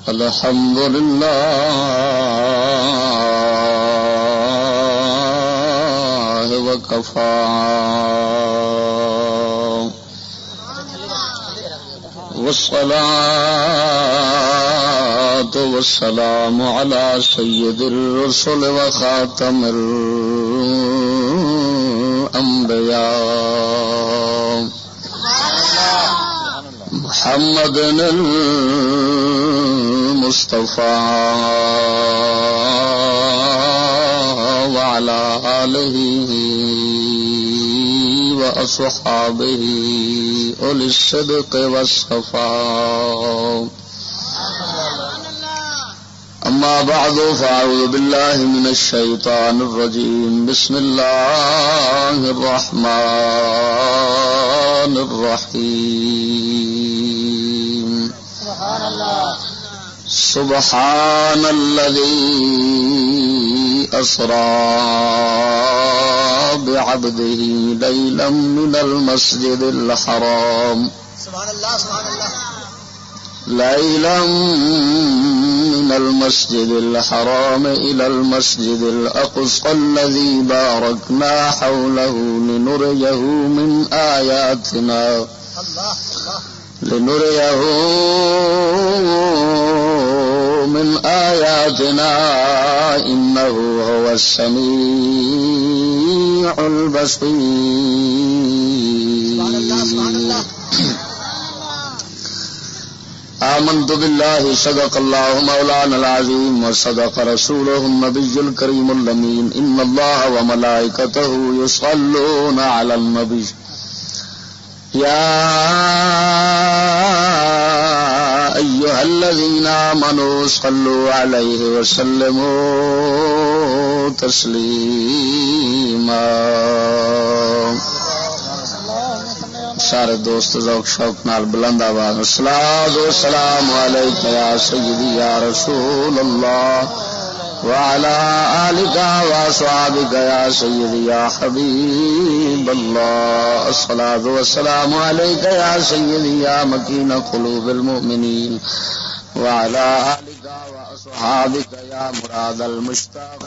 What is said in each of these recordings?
الحمد لله وكفى والصلاة والسلام على سيد الرسل وخاتم الأنبياء محمد المصطفى وعلى آله وأصحابه أولي الصدق والصفاء. أما بعد فأعوذ بالله من الشيطان الرجيم. بسم الله الرحمن الرحيم. سبحان الذي أسرى بعبده ليلا من المسجد الحرام ليلا من المسجد الحرام إلى المسجد الأقصى الذي باركنا حوله لنريه من آياتنا إنه هو السميع البصير. آمنت بالله صدق الله مولانا العظيم وصدق رسوله النبي الكريم الأمين. إن الله وملائكته يصلون على النبي يا أيها الذين آمنوا صلوا عليه وسلموا تسليما. سارے دوست ذوق شوق نال بلند آواز الصلاۃ والسلام علیک یا سیدی یا رسول اللہ وعلى آلك وأصحابك يا سيدي يا حبيب الله. الصلاة والسلام عليك يا سيدي يا مكين قلوب المؤمنين وعلى آلك وأصحابك يا مراد المشتاقين.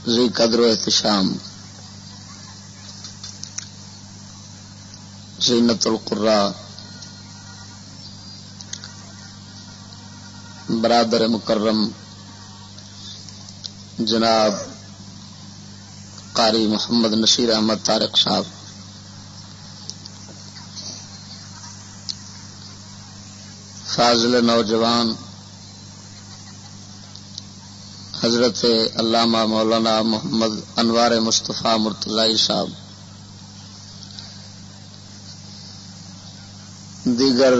ذی قدر و احتشام زینت القراء برادر مکرم جناب قاری محمد نصیر احمد طارق صاحب، فاضل نوجوان حضرت علامہ مولانا محمد انوار مصطفیٰ مرتضی صاحب، دیگر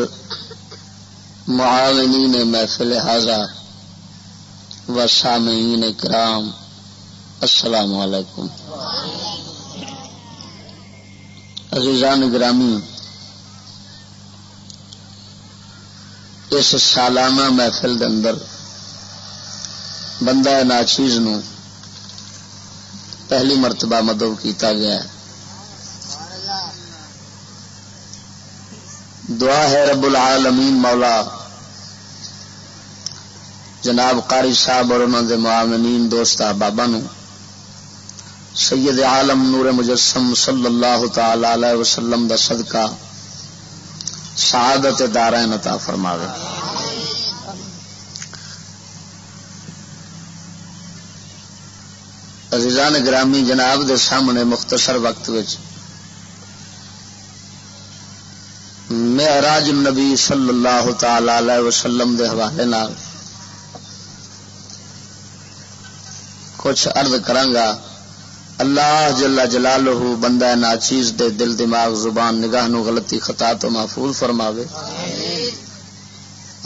معاونین محفل حاضہ و سامعین کرام، السلام علیکم. عزیزان گرامی، اس سالانہ محفل دے اندر بندہ ناچیز نو پہلی مرتبہ مدعو کیتا گیا ہے. دعا ہے رب العالمین مولا جناب قاری صاحب اور انہوں دے معاونین دوست احباباں نو سید عالم نور مجسم صلی اللہ تعالی علیہ وسلم دا صدقہ سعادت دارین عطا فرماوے. عزیزان گرامی، جناب دے سامنے مختصر وقت وچ معراج النبی صلی اللہ تعالی علیہ وسلم دے حوالے نال کچھ عرض کرانگا. اللہ جل جلالہ بندہ ناچیز دے دل دماغ زبان نگاہ نو غلطی خطا تو محفوظ فرماوے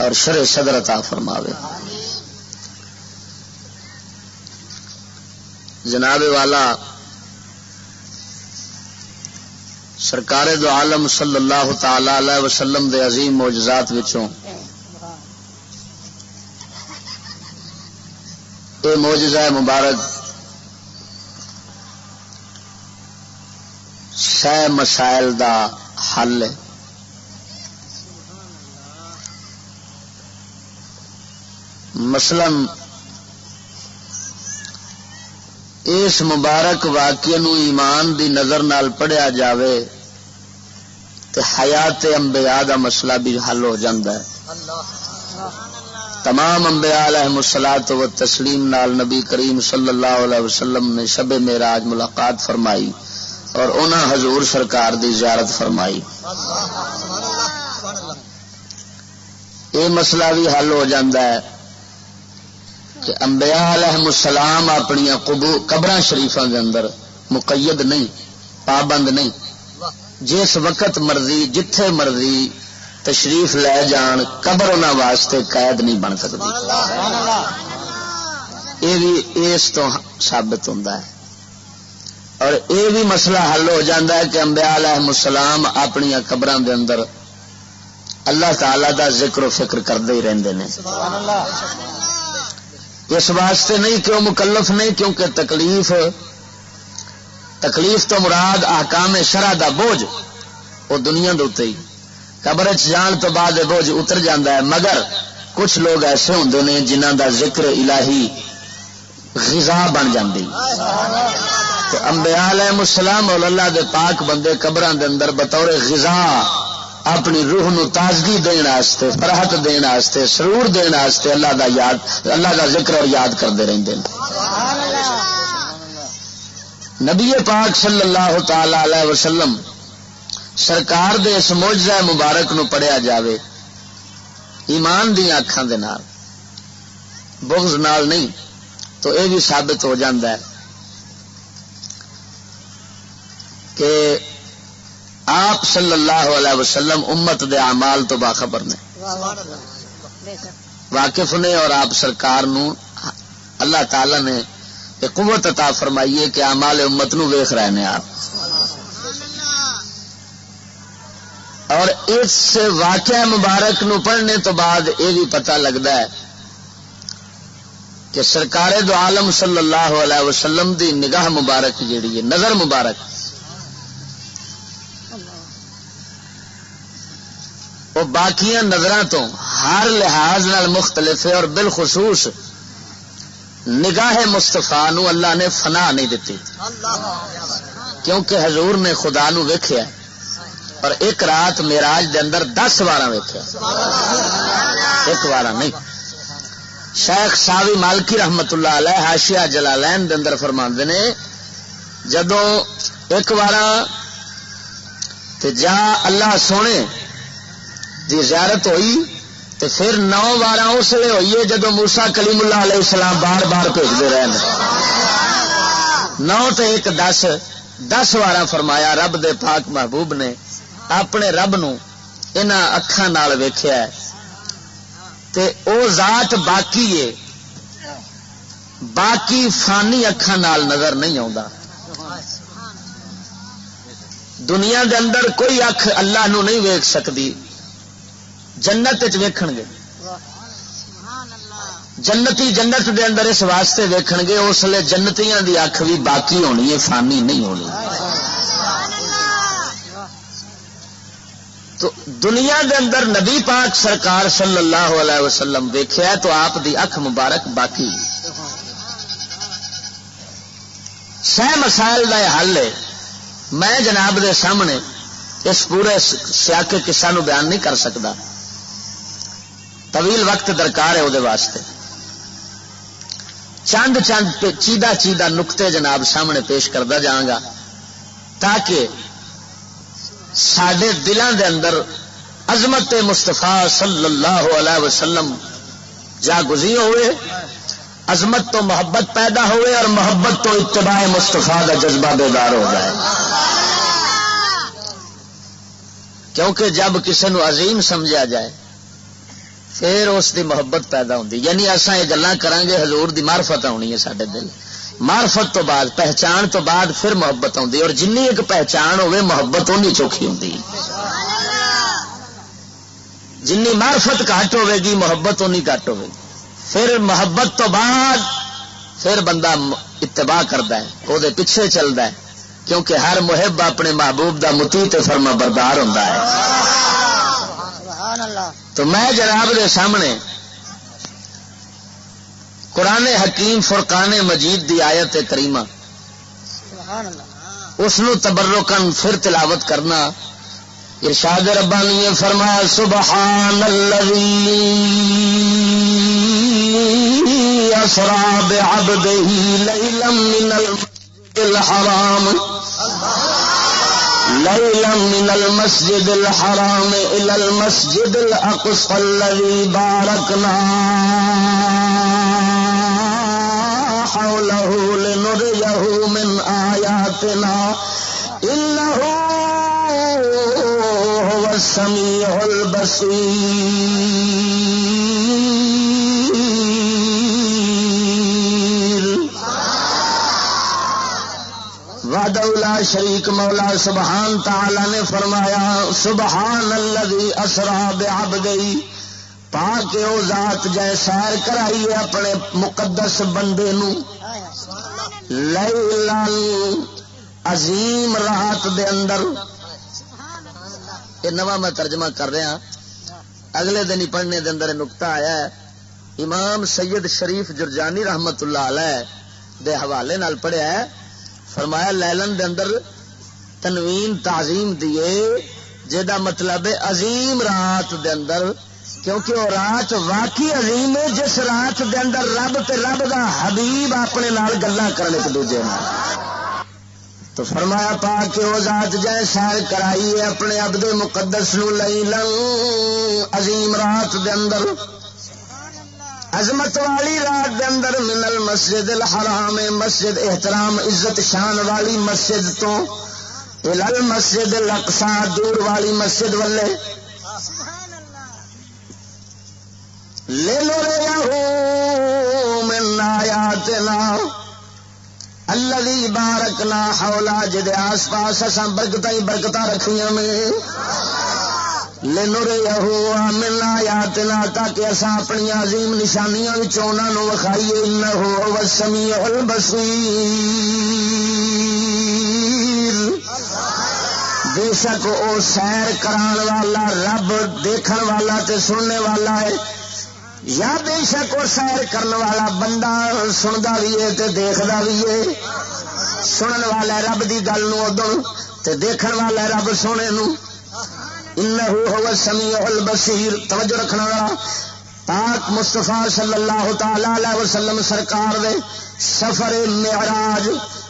اور شرع صدر عطا فرماوے. جناب والا سرکار دو عالم صلی اللہ تعالی علیہ وسلم دے عظیم معجزات وچوں اے معجزہ مبارک سہ مسائل دا حل ہے۔ مثلا اس مبارک واقعے نو ایمان دی نظر نال پڑھیا جاوے تے حیات انبیاء دا مسئلہ بھی حل ہو جاندا ہے۔ تمام انبیاء علیہم الصلوۃ والتسلیم نال نبی کریم صلی اللہ علیہ وسلم نے شب معراج ملاقات فرمائی اور انہاں حضور سرکار دی زیارت فرمائی۔ یہ مسئلہ بھی حل ہو جاندا ہے کہ انبیاء علیہم السلام اپنی قبراں شریفاں دے اندر مقید نہیں، پابند نہیں، جس وقت مرضی جتھے مرضی تشریف لے جان قبر انہاں واسطے قید نہیں بن سکتی۔ یہ بھی اس تو ثابت ہوندا ہے۔ اور یہ بھی مسئلہ حل ہو جاتا ہے کہ انبیاء علیہم السلام اپنی قبراں دے اندر اللہ تعالی دا ذکر و فکر کرتے ہی رہندے نے۔ اس واسطے نہیں کہ وہ مکلف نہیں، کیونکہ تکلیف تو مراد احکام شرع دا بوجھ وہ دنیا دے اوتے ہی، قبر جان تو بعد بوجھ اتر جاتا ہے، مگر کچھ لوگ ایسے ہوندے نے جنہاں دا ذکر الہی غذا بن جاندی۔ تو انبیاء علیہم السلام اور اللہ دے پاک بندے قبراں دے اندر بطور غذا اپنی روح نو تازگی دین واسطے، فرحت دین واسطے، سرور دین واسطے اللہ دا ذکر اور یاد کرتے رہندے ہیں۔ نبی پاک صلی اللہ تعالی علیہ وسلم سرکار دے اس معجزہ مبارک نو پڑھیا جاوے ایمان دی آنکھاں دے نال، بغض نال نہیں، تو یہ بھی ثابت ہو جاتا ہے کہ آپ صلی اللہ علیہ وسلم امت دے اعمال تو باخبر نے، واقف نے، اور آپ سرکار نو اللہ تعالی نے ایک قوت عطا فرمائی ہے کہ اعمال امت نو ویکھ رہے ہیں آپ۔ اور اس واقعہ مبارک نو پڑھنے تو بعد یہ بھی پتہ لگتا ہے کہ سرکار دو عالم صلی اللہ علیہ وسلم دی نگاہ مبارک جیڑی ہے، نظر مبارک، وہ باقیاں نظراں تو ہر لحاظ نال مختلف ہے، اور بالخصوص نگاہ مصطفیٰ نو اللہ نے فنا نہیں دیتی، کیونکہ حضور نے خدا نو ویکھیا اور ایک رات معراج دے اندر 10 بار ویکھیا، ایک بار نہیں۔ شیخ ساوی مالکی رحمت اللہ علیہ حاشیہ جلالین دے اندر فرماندے نے جدوں ایک بار تے جا اللہ سونے دی زیارت ہوئی تے پھر 9 بار اس لیے ہوئی ہے جدو موسیٰ کلیم اللہ علیہ السلام بار بار بھیجتے رہے، 9 تے 1 10 بار فرمایا رب دے پاک محبوب نے اپنے رب نو انہاں اکھاں نال ویکھیا ہے، تے او ذات باقی ہے، باقی فانی اکھاں نال نظر نہیں آوندا۔ دنیا دے اندر کوئی اکھ اللہ نو نہیں ویکھ سکتی، جنت ویکھن گے، جنتی جنت دے اندر اس واسطے ویکھن گے اس لیے جنتیاں دی اکھ بھی باقی ہونی ہے، فانی نہیں ہونی۔ تو دنیا دے اندر نبی پاک سرکار صلی اللہ علیہ وسلم ویکھیا تو آپ دی اکھ مبارک باقی۔ سہ مسائل دا حل ہے، میں جناب دے سامنے اس پورے سیاق قصہ نو بیان نہیں کر سکتا، طویل وقت درکار ہے وہ واسطے۔ چند چیدہ نقطے جناب سامنے پیش کرتا جاؤں گا تاکہ سڈے دلوں دے اندر عظمت مصطفیٰ صلی اللہ علیہ وسلم جاگزی ہوئے، عظمت تو محبت پیدا ہوئے اور محبت تو اتباع مصطفیٰ کا جذبہ بیدار ہو جائے۔ کیونکہ جب کسی نو عظیم سمجھا جائے پھر اس دی محبت پیدا ہوتی، یعنی اصا یہ گلاں کریں گے حضور دی معرفت آنی ہے سارے دل، معرفت تو بعد پہچان تو بعد پھر محبت آتی، اور جنی ایک پہچان ہوئے محبت اونی چوکھی ہوتی، جنی معرفت گھٹ ہوے گی محبت اونی گھٹ ہوے گی۔ پھر محبت تو بعد پھر بندہ اتباع کرتا ہے، وہ پیچھے چلتا ہے، کیونکہ ہر محب اپنے محبوب دا مطیع تے فرما بردار ہوتا ہے. تو میں جناب دے سامنے قرآن حکیم فرقان مجید دی آیت کریمہ اس نو تبرکن پھر تلاوت کرنا. ارشاد ربانی نے فرمایا سبحان الذی اسرا بعبدہ لیلا من المسجد الحرام الى المسجد الاقصى الذي باركنا حوله لنريه من آياتنا إنه هو السميع البصير. وحدہ لا شریک مولا سبحان تعالی نے فرمایا سبحان الذی اسرا بعبدہ، پاک او ذات جے سیر کرائی ہے اپنے مقدس بندے نو لیلا عظیم رات دے اندر. یہ نواں میں ترجمہ کر رہا، اگلے دن ہی پڑھنے دے اندر نقطہ آیا ہے. امام سید شریف جرجانی رحمت اللہ علیہ دے حوالے نال پڑھیا ہے. فرمایا لیلن دے اندر تنوین تعظیم دیے جہاں مطلب ہے عظیم رات دے اندر، کیونکہ وہ رات واقعی عظیم ہے جس رات دے اندر رب تے رب دا حبیب اپنے نال گلاں کرن ایک دوجے نال. تو فرمایا پاک او ذات جے سیر کرائی ہے اپنے عبد مقدس نو لیلن عظیم رات دے اندر، عظمت والی رات دے اندر، من المسجد الحرام مسجد احترام عزت شان والی مسجد تو الى المسجد الاقصی دور والی مسجد والے لنریہ من آیاتنا الذی بارکنا حولا، جدے آس پاس اساں برکتاں رکھیاں میں، لنریہ من آیاتنا تاکہ اساں اپنی عظیم نشانیاں وچوں انہاں نوں وکھائیے. انہ هو السمیع البصیر، بے شک او سیر کران والا رب دیکھن والا تے سننے والا ہے. یا بے شک وہ سیر کرنے والا بندہ سندا بھی ہے تے دیکھدا بھی ہے. سنن والا رب دی گل نو ادوں تے دیکھن والا رب سونے نو. انہ هو السمیع البصیر. توجہ رکھنا والا پاک مصطفیٰ صلی اللہ تعالی علیہ وسلم سرکار دے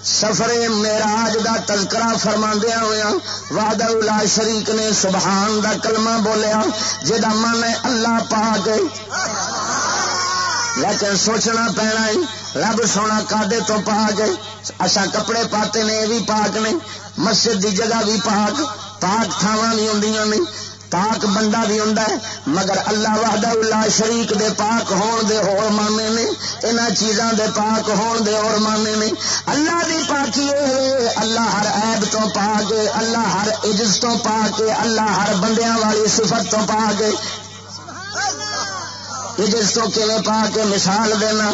سفر معراج دا تذکرہ فرماندیاں ہویا وحدہ لا شریک نے سبحان دا کلمہ بولیا جدا من ہے اللہ پاک ہے. لیکن سوچنا پینا ہے رب سونا کادے تو پاک ہے. اسا کپڑے پاتے نے بھی پاک نے، مسجد دی جگہ بھی پاک، پاک تھاواں بھی ہوندیاں نے، پاک بندہ بھی ہوندا ہے، مگر اللہ وحدہ لا شریک دے پاک ہون دے اور مانے نے، انہاں چیزاں دے پاک ہون دے اور مانے نے. اللہ دی پاکی ہے، اللہ ہر عیب تو پاک ہے، اللہ ہر عجز تو پاک ہے، اللہ ہر بندیاں والی صفت تو پاک ہے. عجز تو کیویں پاک ہے؟ مثال دینا،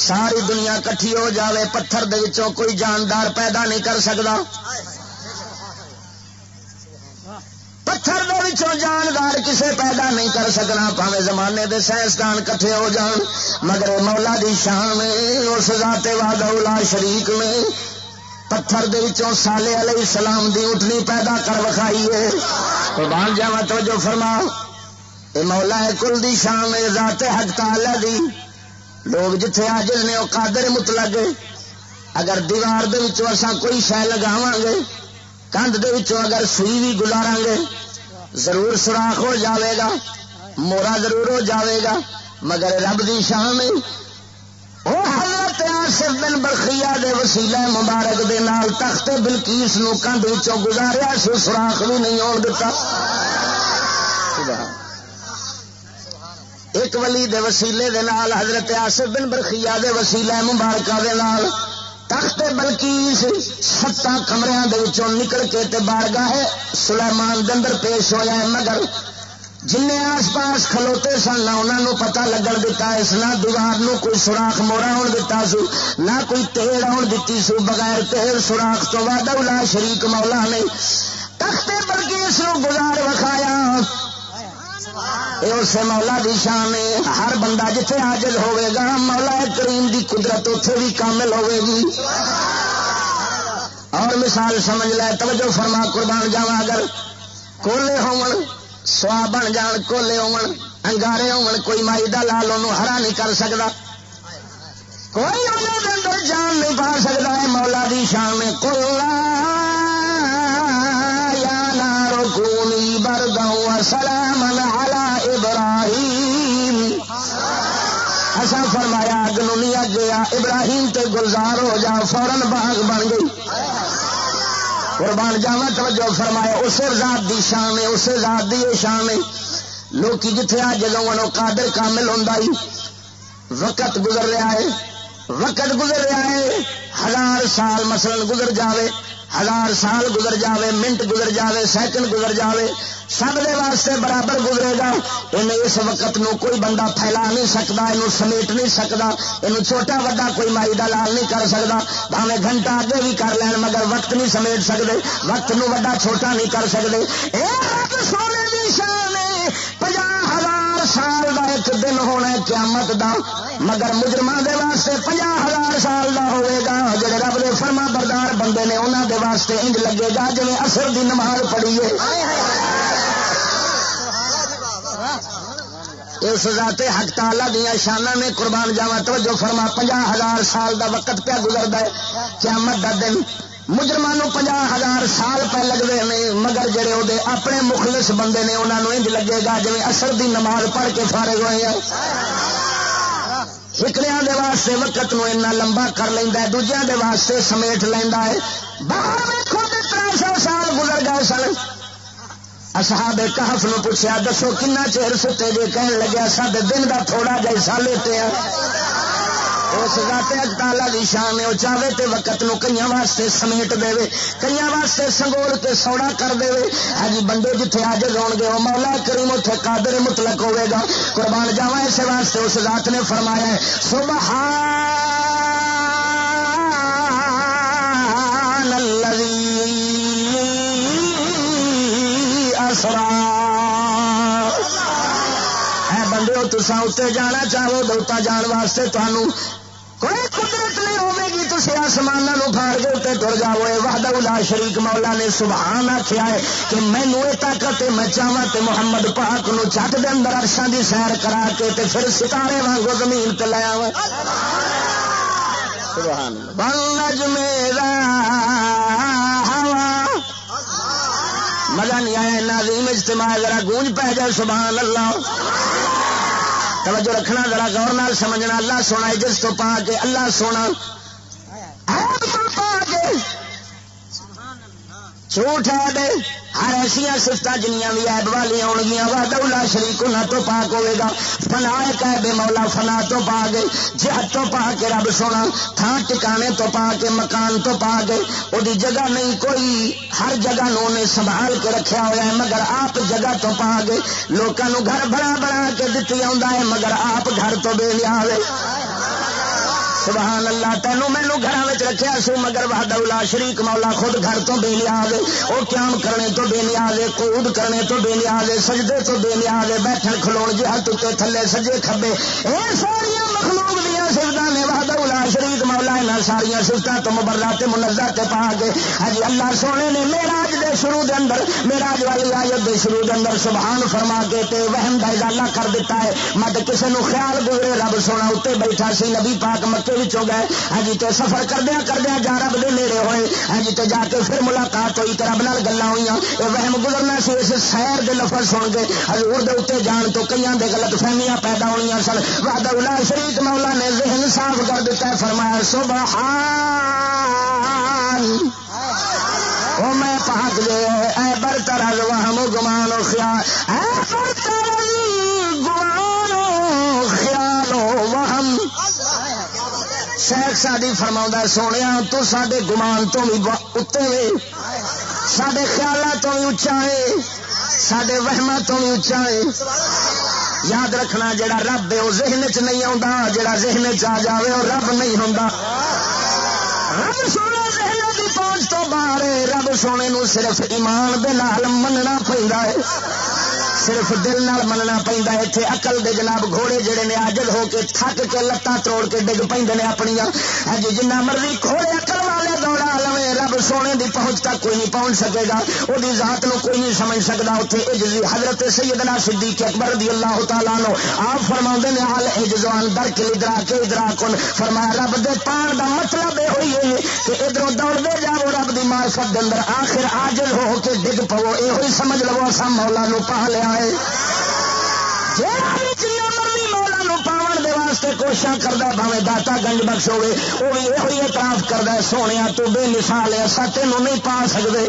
ساری دنیا کٹھی ہو جاوے پتھر دے وچوں کوئی جاندار پیدا نہیں کر سکدا، پتھر دے وچوں جاندار کسے پیدا نہیں کر سکنا، پاویں زمانے دے سائنسدان کٹھے ہو جان، مگر مولا دی شان میں اس ذات وحدہ لا شریک میں پتھر دے وچوں صالح علیہ السلام دی اٹھنی پیدا کر وکھائی ہے. قربان جاواں توجہ فرما، اے مولا کل دی شان ہے، ذات حق تعالی دی. لوگ جتھے عاجز نے او قادر مطلق ہے. اگر دیوار دے وچوں اساں کوئی شے لگاواں گے، کندھ دے وچوں اگر سوئی بھی گزاراں گے ضرور سوراخ ہو جاوے گا، مورا ضرور ہو جاوے گا، مگر رب دی شان ہے او حضرت آصف بن برخیہ دے وسیلہ مبارک دے نال تخت بلقیس نو کندھ وچوں گزاریا سو، سوراخ بھی نہیں ہون دتا. ایک ولی دے وسیلے دے نال حضرت آصف بن برخیہ دے وسیلہ مبارکہ دے نال تخت بلقیس 7 کمریاں دے وچوں نکل کے تے بارگاہ سلیمان دے اندر پیش ہویا ہے، مگر جن آس پاس کھلوتے سن نہ انہوں پتا لگن دتا اس نہ دیوار نو کوئی سوراخ موڑا ہون دتا سو نہ کوئی تیڑ آن دیتی سو بغیر تیڑ سوراخ تو وحدہ لا شریک مولا نے تختے بلکیس نو گزار وکھایا. اسے مولا دی شان ہے. ہر بندہ جتھے عاجز ہوئے گا مولا کریم دی قدرت اتنے بھی کامل ہوئے گی. اور مثال سمجھ لے توجہ فرما قربان جاواں اگر کولے ہون سوا بن جان کولے ہون انگارے ہون کوئی مائی دا لال انہوں ہرا نہیں کر سکتا کوئی انہوں دے اندر جان نہیں پا سکتا ہے. مولا دی شان میں قُلْ یا نار کونی بردا وسلاما علی ابراہیم. ایسا فرمایا اگ نو نہیں اگیا ابراہیم تے گلزار ہو جا فوراً باغ بن گئی. قربان جاواں توجہ فرمایا اسے ذات دی شان ہے اسے ذات دی شان ہے. لوکی جتھے آ جگہ قادر کامل ہوندا ہی وقت گزر رہا ہے وقت گزر رہا ہے 1000 سال مثلا گزر جاوے 1000 سال گزر جاوے منٹ گزر جاوے سیکنڈ گزر جاوے سب دے واسطے برابر گزرے گا. انہیں اس وقت نو کوئی بندہ پھیلا نہیں سکتا انہوں سمیٹ نہیں سکتا انہوں چھوٹا وڈا کوئی مائی دا لال نہیں کر سکتا بھاویں گھنٹہ آگے بھی کر لین مگر وقت نہیں سمیٹ سکتے وقت نو وڈا چھوٹا نہیں کر سکتے. اے رب سونے دی شان ہے 50,000 سال دا ایک دن ہونا قیامت دا مگر مجرمان دے واسطے 50,000 سال دا ہوئے گا. جڑے رب دے فرما بردار بندے نے انہاں دے واسطے انج لگے گا جویں عصر دی نماز پڑھی ہے. اس ذات حق تعالی دیا شانہ نے قربان جاواں توجہ فرما 50,000 سال دا وقت پہ گزردا ہے قیامت دا دن مجرمانوں 50,000 سال پہ لگتے ہیں مگر جڑے وہ اپنے مخلص بندے نے انہوں انج لگے گا جی عصر دی نماز پڑھ کے فارغ ہوئے ہیں. ہکڑیاں دے واسطے وقت نو اتنا لمبا کر لینا ہے دوجیاں دے واسطے سمیٹ لینا ہے. باہر ویکھو 300 سال گزر گئے سن. اصحاب کہف نو پوچھا دسو کنا چیر ستے جے کہن لگیا سب دن دا تھوڑا جا حصہ لیتے ہیں. اس ذات تعالی دی شان ہے وہ چاہے تے وقت نو کئیاں واسطے سمیٹ دے کئیاں واسطے سنگول کے سوڑا کر دے. ہاں بندے جتھے عاجز ہون گے وہ مولا کریم اوتھے قادر مطلق ہوے گا. قربان جاواں اس واسطے اس ذات نے فرمایا ہے سبحان الذی اسرا. اے بندیو تساں اوتے جانا چاہو دوتا جان واسطے تانوں کوئی قدرت نہیں ہوے گی تسی آسماناں نو پھاڑ کے اوتے ٹر جاؤ. وحدہ لا شریک مولا نے سبحان آکھیا ہے کہ مینوں اے طاقت میں چاہواں تے محمد پاک نو جھٹ دے اندر عرشاں دی سیر کرا کے تے پھر ستارے وانگو زمین تے لے آواں. سبحان اللہ. والنجم اذا ہوا مزہ نہیں آیا ناظرین اجتماع ذرا گونج پہ جائے سبحان اللہ. توجہ رکھنا ذرا غور نال سمجھنا. اللہ سونا جس تو پا کے اللہ سونا پا کے جھوٹ ہے دے ہر ایسا سفت جنیاں بھی ایب والی آن گیا وحدہ لا شریک انہاں تو پاک ہوئے گا. فنا ہے بے مولا فنا تو پا گئے جہت تو پا کے رب سونا تھان ٹکانے تو پا کے مکان تو پا گئے وہ جگہ نہیں کوئی ہر جگہ نو نے سنبھال کے رکھا ہوا ہے مگر آپ جگہ تو پا گئے. لوگوں گھر بنا بنا کے دیتی آتا ہے مگر آپ گھر تو بے لیا ہوئے. سبحان اللہ. تینوں مینوں گھراں وچ رکھیا سو مگر وحدہ لا شریک مولا خود گھر تو بے نیاز ہے. او قیام کرنے تو بے نیاز ہے قعود کرنے تو بے نیاز ہے سجدے تو بے نیاز ہے بیٹھن کھلون جہت تے تھلے سجے کھبے اے ساری مخلوق دیاں صفتاں نے وحدہ لا شریک مولا انہاں ساری صفتاں تو مبرہ تے منزہ تے پا کے ہاں اللہ سونے نے معراج دے شروع دے اندر معراج والی آیت دے شروع دے اندر سبحان فرما کے تے وہم دا ازالہ کر دیتا ہے. مت کسے نو خیال گزرے رب سونا اوتے بیٹھا سی نبی پاک مکے وچوں گئے ہاں تے سفر کردیا کردیا جا رب دے نیڑے ہوئے ہاں تے جا کے پھر ملاقات ہوئی تے رب نال گلاں ہوئیاں. اے وہم گزرنا سی اس سیر دے لفظ سن کے حضور دے اوتے جان تو کئیاں دے غلط فہمیاں پیدا ہونیاں سن. وحدہ لا شریک مولا نے ذہن صاف کر دیتا ہے فرمایا سبحان او میں پاک دے اے برتر از وہم و گمان و خیال اے برتر از گمان و خیال و وہم. شیخ سادی فرماؤں سونے تو ساڈے گمان تو بھی اتنے وے ساڈے خیالات تو بھی اچا ہے ساڈے وہماں تو بھی اچا ہے. یاد رکھنا جڑا رب ہے وہ ذہن چ نہیں آتا، جڑا ذہن چ آ جائے وہ رب نہیں ہوتا. رب سونے ذہن کی پہنچ تو باہر ہے. رب سونے نو صرف ایمان دے نال مننا پیندا ہے، صرف دل نال مننا پیندا ہے. اتنے عقل دے جناب گھوڑے جڑے نے عاجز ہو کے تھک کے لتاں توڑ کے ڈگ پیندے نے اپنیاں. جی جنہ مرضی گھوڑے عقل والے دوڑا لوے، رب سونے دی پہنچ تک کوئی نہیں پہنچ سکے گا، وہ ذات نو کوئی نہیں سمجھ سکتا. اتنے عجز حضرت سیدنا صدیق اکبر رضی اللہ تعالیٰ عنہ آپ فرماؤندے نے حال عجزوان در کے ادراک ادراکن، فرمایا رب دے پان دا مطلب یہ ہوئی ہے کہ ادھروں دوڑتے جاؤ رب دی معرفت دے اندر، آخر عاجز ہو کے ڈگ پو. یہ ہوئی سمجھ لو اساں مولا نو پا لیا ہے. مولا نو پاون دے واسطے کوشاں کردا بھاویں داتا گنج بخش ہوے، وہ بھی یہ اعتراف کردا ہے سونیا تو بے مثال ہے، اساں تینوں نہیں پا سکدے.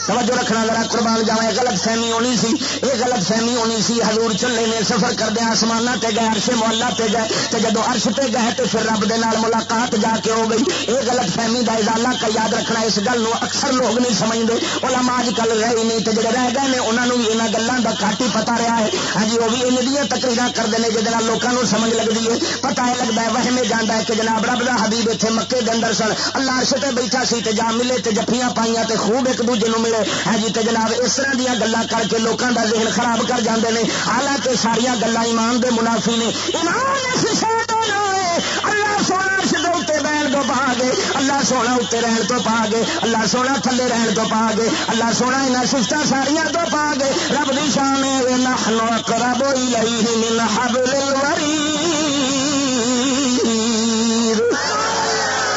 توجہ رکھنا ذرا قربان جاواں. غلط فہمی ہونی سی، یہ غلط فہمی ہونی سی. حضور چلے نے سفر کردے آسماناں تے گئے، عرش معلا تے گئے، تے جدوں عرش تے گئے تے پھر رب دے نال ملاقات جا کے ہو گئی. یہ غلط فہمی دا ازالہ کا یاد رکھنا. اس گل نو اکثر لوگ نہیں سمجھدے. علماء اج کل رہے نہیں تے جڑے رہ گئے نے انہاں نوں بھی انہاں گلاں دا گھٹ ہی پتہ رہا ہے. ہاں جی وہ بھی انہاں دیاں تقریراں کردے نے جدے نال لوکاں نوں سمجھ لگدی ہے. پتہ لگدا ہے وہم جاندا ہے کہ جناب رب دا حبیب ایتھے مکے دے اندر سن، اللہ عرش تے بیٹھا سی تے جا ملے تے جفیاں پائیاں تے خوب ایک دوجے نوں ملے. ہاں جی تے جناب اس طرح دیا گلاں کر کے لوکاں دا ذہن خراب کر جاندے نے. حالانکہ ساریا گلاں ایمان دے منافی نے. ایمان اس شے دا نام ہے اللہ سونا عرش دے اوتے بہن تو پا گئے، اللہ سونا اوتے رہن تو پا گئے، اللہ سونا تھلے رہن تو پا گئے، اللہ سونا انہاں صفتاں ساریاں تو پا گئے. رب دی شان ہے نحن اقرب الیہ من حبل الورید.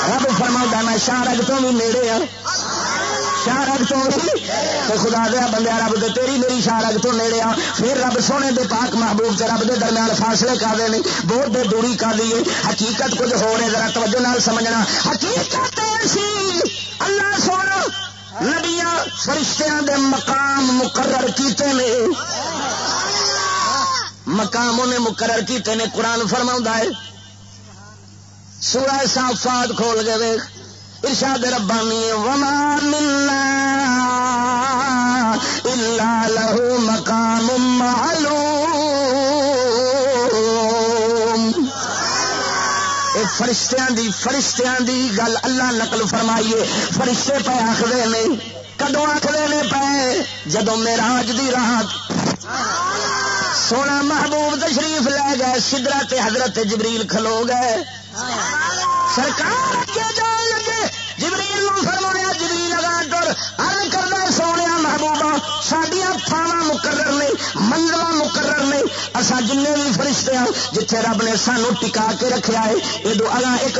رب فرماتا میں شارگ تو بھی نیڑے ہاں، شارگ تو خدا دیا بندیا رب دے تیری میری شارگ تو نیڑے آ. پھر رب سونے دے پاک محبوب تے رب دے درمیان فاصلے کا دے نہیں، بہت دے دوری کا دی. حقیقت کچھ ہو رہے ذرا توجہ نال سمجھنا. حقیقت ایسی اللہ سونا نبیاں فرشتیاں دے مقام مقرر کیتے نے، مقام انہیں مقرر کیتے نے. قرآن فرماؤندا ہے سورہ صافات کھول کے ویکھ ارشاد ربانی وما منا الا له مقام معلوم. فرشتیاں دی گل اللہ نقل فرمائیے. فرشتے پہ آخدے نے کدوں آخدے نے پے جدوں معراج دی رات سونا محبوب تشریف لے گئے، سدرت حضرت جبریل کھلو گئے، سرکار کے جان لگے. جبریل نو فرمایا جبریل اگاں ٹر عرض کردا سونے محبوبہ ساڈیاں تھاواں مقرر نے، منزلاں مقرر نے. اساں جننے بھی فرشتے ہاں جتھے رب نے سانو ٹکا کے رکھیا ہے ادو اگاں ایک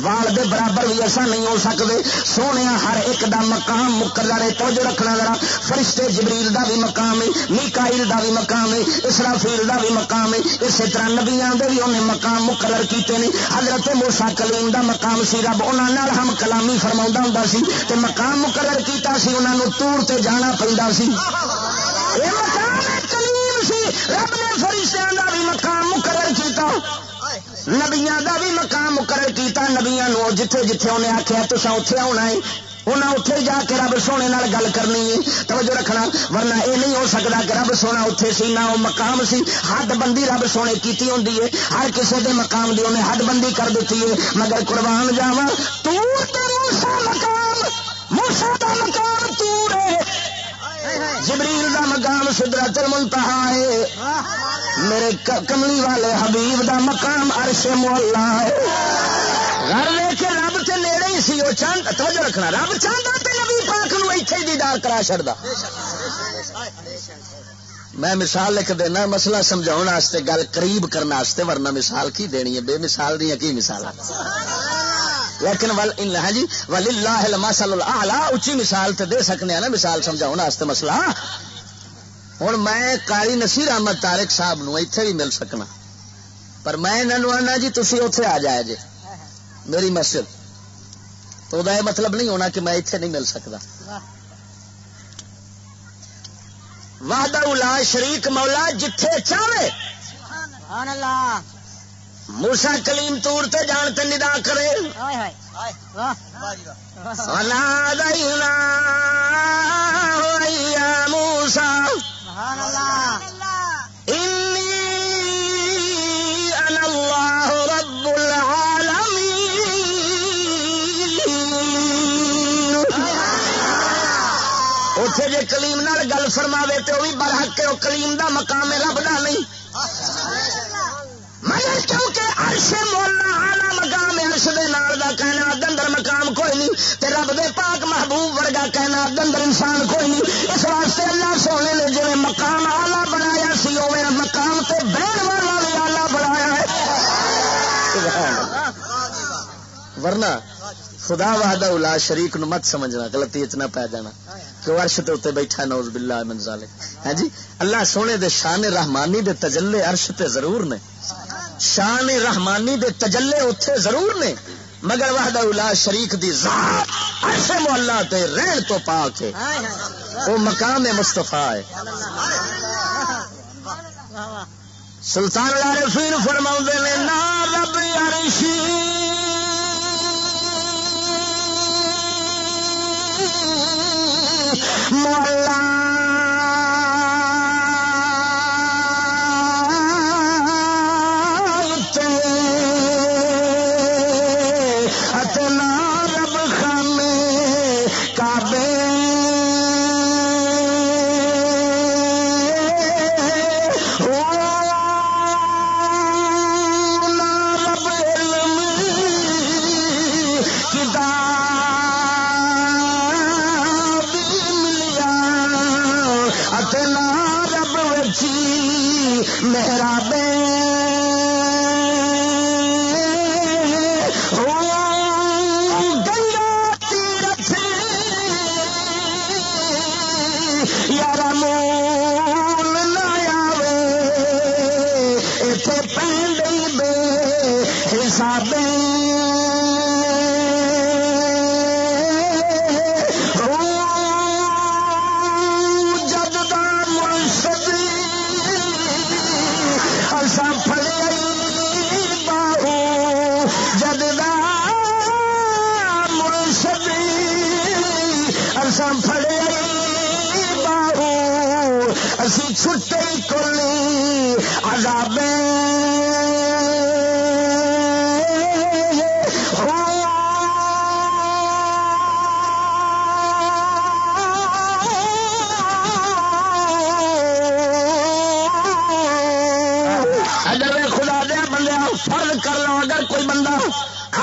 وال دے برابر بھی اساں نہیں ہو سکدے. سونے ہر ایک دا مقام مقرر ہے. توجہ رکھنا ذرا. فرشتے جبریل دا بھی مقام ہے، میکائیل دا بھی مقام ہے، اسرافیل دا بھی مقام ہے. اسی طرح نبیاں دے بھی انہیں مقام مقرر کیتے نے. حضرت موسیٰ کلیم دا مقام سی رب انہاں نال ہم کلامی فرماوندا ہوندا سی تے مقام مقرر کیتا سی، انہاں نوں طور تے جانا پیندا سی. اے مقام کلیم سی. رب نے فرشتیاں دا بھی مقام مقرر کیتا، نبیاں دا بھی مقام مقرر کیتا. نبیاں نوں جتھے جتھے انہیں آکھیا تساں اوتھے آنا ہے انہاں اوتھے جا کے رب سونے نال گل کرنی ہے. توجہ رکھنا ورنہ یہ نہیں ہو سکتا کہ رب سونا اوتھے سی نہ وہ مقام سی. حد بندی رب سونے کیتی ہوندی ہے، ہر کسی دے مقام دی انہیں حد بندی کر دیتی ہے. مگر قربان جاواں طور تے موسیٰ مقام، موسیٰ دا مقام طور ہے، جبریل دا مقام سدرۃ المنتہا ہے، میرے کملی والے حبیب دا مقام عرش معلا ہے. گھر لے کے رب تے نیڑے ہی سی. وہ چاند توجہ رکھنا رب چاہتا تے نبی پاک نو ایتھے ہی دیدار کرا چھڑدا. میں مثال لکھ دینا مسئلہ سمجھاؤن واسطے گل قریب کرنا واسطے، ورنہ مثال کی دینی ہے بے مثال دی کی مثال. لیکن ہاں جی وللہ المثل الاعلی اونچی مثال تے دے سکنے ہیں نا مثال سمجھاؤن واسطے مسئلہ. ہن میں قاری نصیر احمد طارق صاحب نو ایتھے بھی مل سکنا، پر میں انہاں نوں آنا جی تسی اوتھے آ جائے جے میری مسجد، تو دا یہ مطلب نہیں ہونا کہ میں اتنے نہیں مل سکتا. وحدہ لا شریک مولا جتھے چاہے موسیٰ کلیم طور تے جان تے ندا کرے. ونادینا یا موسیٰ اتے جے کلیم نال گل فرماوے تو بھی برحق ہے، وہ کلیم دا مقام ہے، رب دا نہیں. مگر کیونکہ عرش مولا اعلی مقام ہے، عرش دے نال دا کائنات دے اندر مقام کوئی نہیں، تے رب دے پاک محبوب ورگا کائنات دے اندر انسان کوئی نہیں. اس واسطے اللہ سونے نے جویں مقام اعلی بنایا سی اوویں مقام تے بہن والا بھی اعلی بنایا ہے. ورنہ خدا وحدہ لا شریک نو مت سمجھنا، غلطی اچ نہ پی جانا کہ وہ عرش تے اتنے بیٹھا، نعوذ باللہ من ذالک. ہاں جی، اللہ سونے دے شان رحمانی دے تجلے عرش تے ضرور نے، شان رحمانی دے تجلے اتنے ضرور نے، مگر وحدہ لا شریک دی ذات عرش مولا تے رہن تو پاک ہے، وہ مقام مصطفیٰ ہے. سلطان العارفین فرماؤندے نے نا رب عرشی مولا چھٹے کلی عذاب اگر خدا دیا بندہ فرض کر لو، اگر کوئی بندہ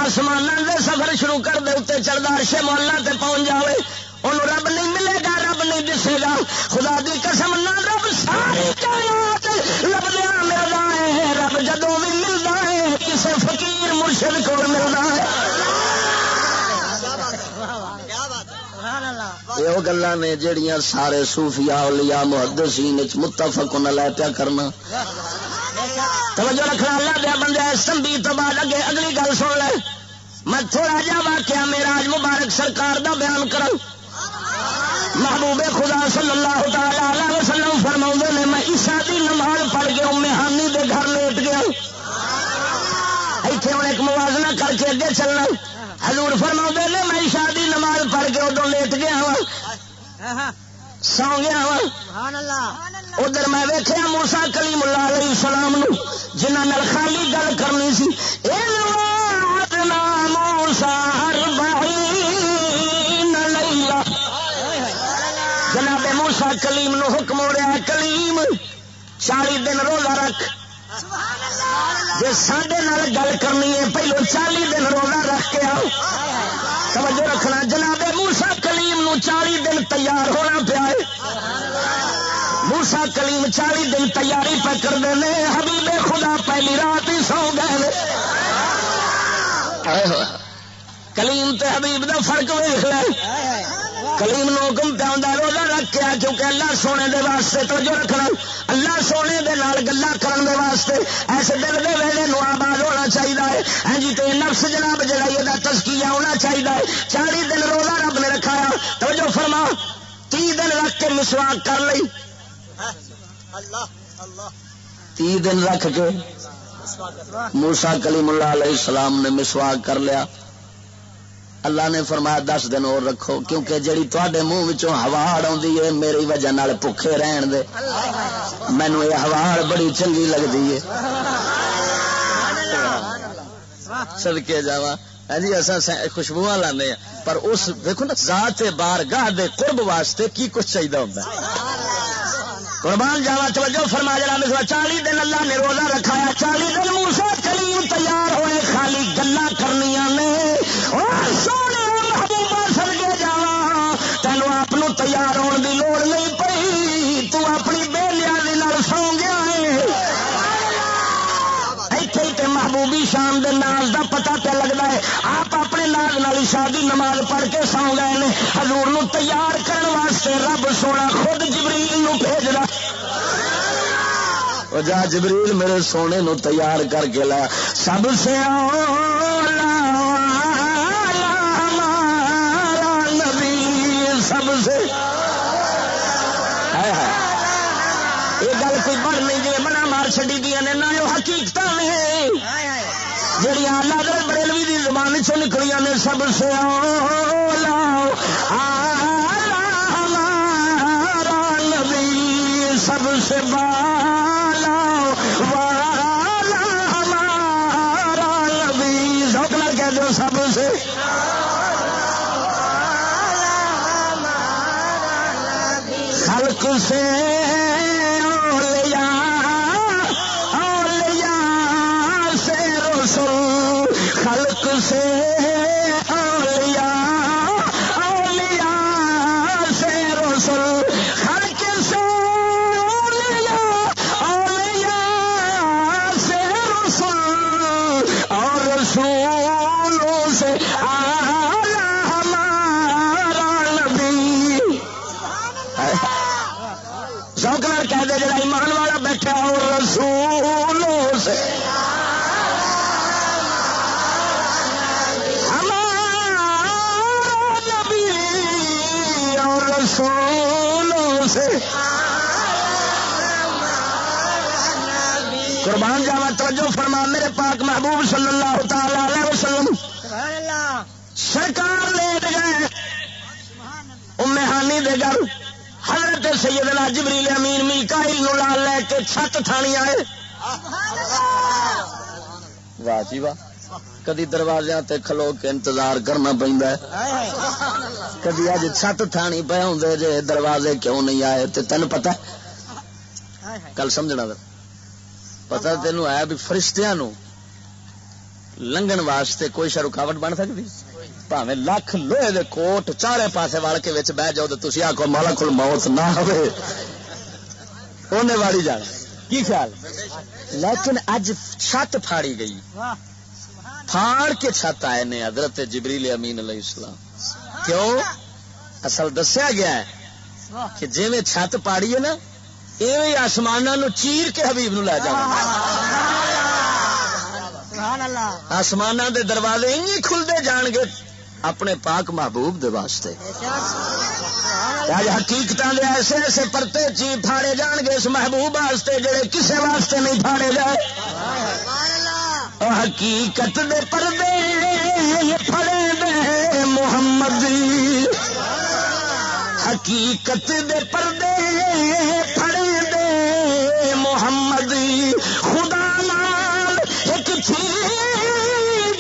آسمان دے سفر شروع کر دے اتنے چڑھتا عرش مولا تے پہنچ جاوے، انہوں رب نہیں ملے گا، رب نہیں دسے گا. خدا دی قسم نہ رب ساری کائنات لبدیا ملتا ہے، رب جدوں بھی ملتا ہے کسی فقیر مرشد کو ملتا ہے. یہ گلاں نے جہڑیاں سارے صوفیاء اولیاء محدثین وچ متفق علیہ پیا کرنا. توجہ رکھنا اللہ دیا بندے، سنبی تو بعد اگلی گل سن لے. میں تھوڑا جا واقعہ معراج مبارک سرکار دا بیان کروں. محبوب خدا صلی اللہ تعالی علیہ وسلم فرماؤندے نے میں عشاء دی نماز پڑھ کے ام ہانی دے گھر لیٹ گیا. ایتھے ہن ایک موازنہ کر کے اگے چلنا. حضور فرماؤندے نے میں عشاء دی نماز پڑھ کے ادوں لیٹ گیا ہاں، سو گیا ہاں. ادھر میں ویکھیا موسیٰ کلیم اللہ علیہ السلام نو جنہاں نال خالی گل کرنی سی. جناب موسیٰ کلیم نو حکم ہو رہا ہے، کلیم 40 دن روزہ رکھ. جی ساڈے نال گل کرنی ہے پہلو 40 دن روزہ رکھ کے آؤ. توجہ رکھنا، جناب موسیٰ کلیم نو 40 دن تیار ہونا پیا ہے. موسیٰ کلیم 40 دن تیاری پہ کرتے ہیں، حبیب خدا پہلی رات ہی سو گئے. کلیم تے حبیب دا فرق ویکھ لے. کلیم نو حکم پہ آتا روزہ رکھ کے آ، کیونکہ اللہ سونے دے واسطے توجہ رکھنا، اللہ سونے دے نال گلا کرن دے واسطے ایسے دل دے ویلے نو آباد ہونا چاہیے. ہاں جی، تے نفس جناب جڑا یہ تزکیہ ہونا چاہیے. 40 دن روزہ رب نے رکھایا. توجہ فرما، 30 دن رکھ کے مسواک کر لی. 30 دن رکھ کے موسیٰ کلیم اللہ علیہ السلام نے مسواک کر لیا. اللہ نے فرمایا 10 دن اور رکھو، کیونکہ جڑی تواڈے منہ وچوں ہواڑ آندی ہے میری وجہ نال بھوکے رہن دے. مینوں یہ ہواڑ بڑی چنگی لگدی ہے، صدقے جاواں. جی اصا خوشبو لانے پر اس دیکھو نا ذات بارگاہ دے قرب واسطے کی کچھ چاہیے ہوتا قربان جاوا توجہ فرما جناب 40 دن اللہ نے روزہ رکھایا 40 دن موسیٰ کلیم تیار ہوئے خالی گلاں کرنیاں نے سونے محبوبہ سرگے جاوا تینوں آپ تیار ہونے کی لوڑ نہیں پئی تو اپنی بے نیازی نال سو گیا ہے ایتھے محبوبی شان دے ناز دا پتہ تے لگدا ہے آپ اپنے ناز نال شادی نماز پڑھ کے سو گئے نے حضور نو تیار کرن واسطے رب سونا خود جبریل نو بھیج رہا او جا جبریل میرے سونے نو تیار کر کے لا سب سے اولا ہمارا نبی سب سے یہ گل کوئی بڑھ نہیں جی بنا مار چڈی دیا نے نہ حقیقت نے جی آلہ حضرت بریلوی دی زبان چوں نکلیاں نے سب سے اولا ہمارا نبی سب سے بالا والا ہمارا نبی ذوق نال کہہ دو سب سے خلق سے خلق سے اولیاء اولیاء سے رسول خلق سے اولیاء اولیاء سے رسول اور رسولوں سے اعلی ہمارا نبی ذوق نال کہہ دے جڑا ایمان والا بیٹھا اور رسولوں سے رسولوں سے قربان جاوا توجہ فرما میرے پاک محبوب صلی اللہ تعالی علیہ وسلم سرکار لے گئے ام ہانی دے گھر حضرت سیدنا جبریل امین میکائیل نو لال لے کے چھت تھانی آئے واہ جی واہ کدی دروازے تے کھلو کے انتظار کرنا پیندا ہے کدی اج چھت تھانی پے ہوندے جے دروازے کیوں نہیں آئے تے تینوں پتہ کل سمجھنا پتہ تینوں آیا بھی فرشتیاں نو لنگن واسطے کوئی شے رکاوٹ بن سکتی بھاویں لاکھ لوہے دے کوٹ چارے پاسے وال کے وچ بیٹھ جاؤ تے تسی آکھو ملک الموت نہ ہوے اونے والی جانا کی خیال لیکن اج چھت پھاڑی گئی پھاڑ کے چھت آئے نے حضرت جبریل امین علیہ السلام کیوں اصل دسیا گیا ہے کہ جی میں چھت پاڑی ہے نا ایویں آسماناں نو چیر کے حبیب نو لے جانا آسماناں دے دروازے انہی کھلدے جان گے اپنے پاک محبوب دے واسطے آج حقیقتاں دے ایسے ایسے پرتے چی پھاڑے جان گے اس محبوب واسطے جڑے کسے واسطے نہیں پھاڑے جائے حقیقت دے پردے پھڑے دے محمد حقیقت دے پردے پھڑے دے محمد خدا نال ایک تھی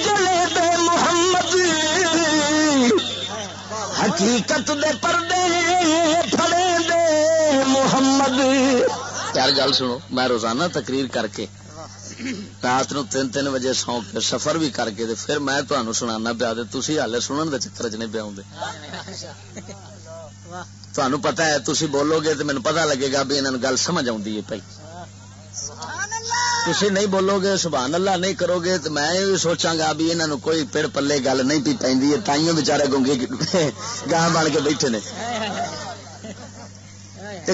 جلے دے محمد حقیقت دے پردے پھڑے دے محمد یار گل سنو میں روزانہ تقریر کر کے رات نو 3 بجے سو کے سفر بھی کر کے پھر میں تمہیں سنانا پیا تھی ہالے سنن دے چکر چ نہیں پیا تمہیں پتا ہے تھی بولو گے تو مجھے پتا لگے گا بھی انہوں گل سمجھ آئی ہے پی تھی نہیں بولو گے سبحان اللہ نہیں کرو گے تو میں یہ سوچاں گا بھی انہوں کوئی پیڑ پلے گل نہیں پی پی تائیوں بچارے گونگی گاہ بن کے بیٹھے نے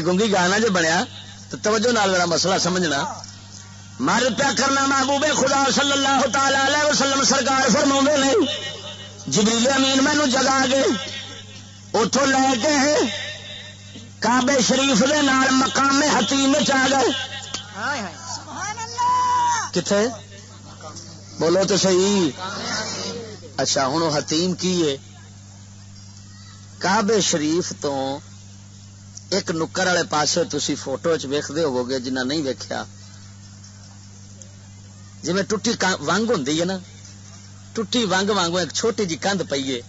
گونگی گاہ نہ جو بنیا تو توجہ نال میرا مسئلہ سمجھنا مر پیا کرنا محبوب خدا صلی اللہ تعالی علیہ وسلم سرکار فرماؤندے نے جبریل امین مینو جگا گئے اتوں لے کے کعبے شریف دے نال مقام حتیم آ گئے کتنے بولو تو صحیح اچھا ہوں حتیم کی ہے کعبے شریف تو ایک نکر والے پاسے تسی فوٹو ویکھدے ہوو گے جنہ نہیں ویکھیا جی میں ٹوٹی ونگ ہوندی ہے نا ٹوٹی ونگ وانگو ایک چھوٹی جی کندھ پئیے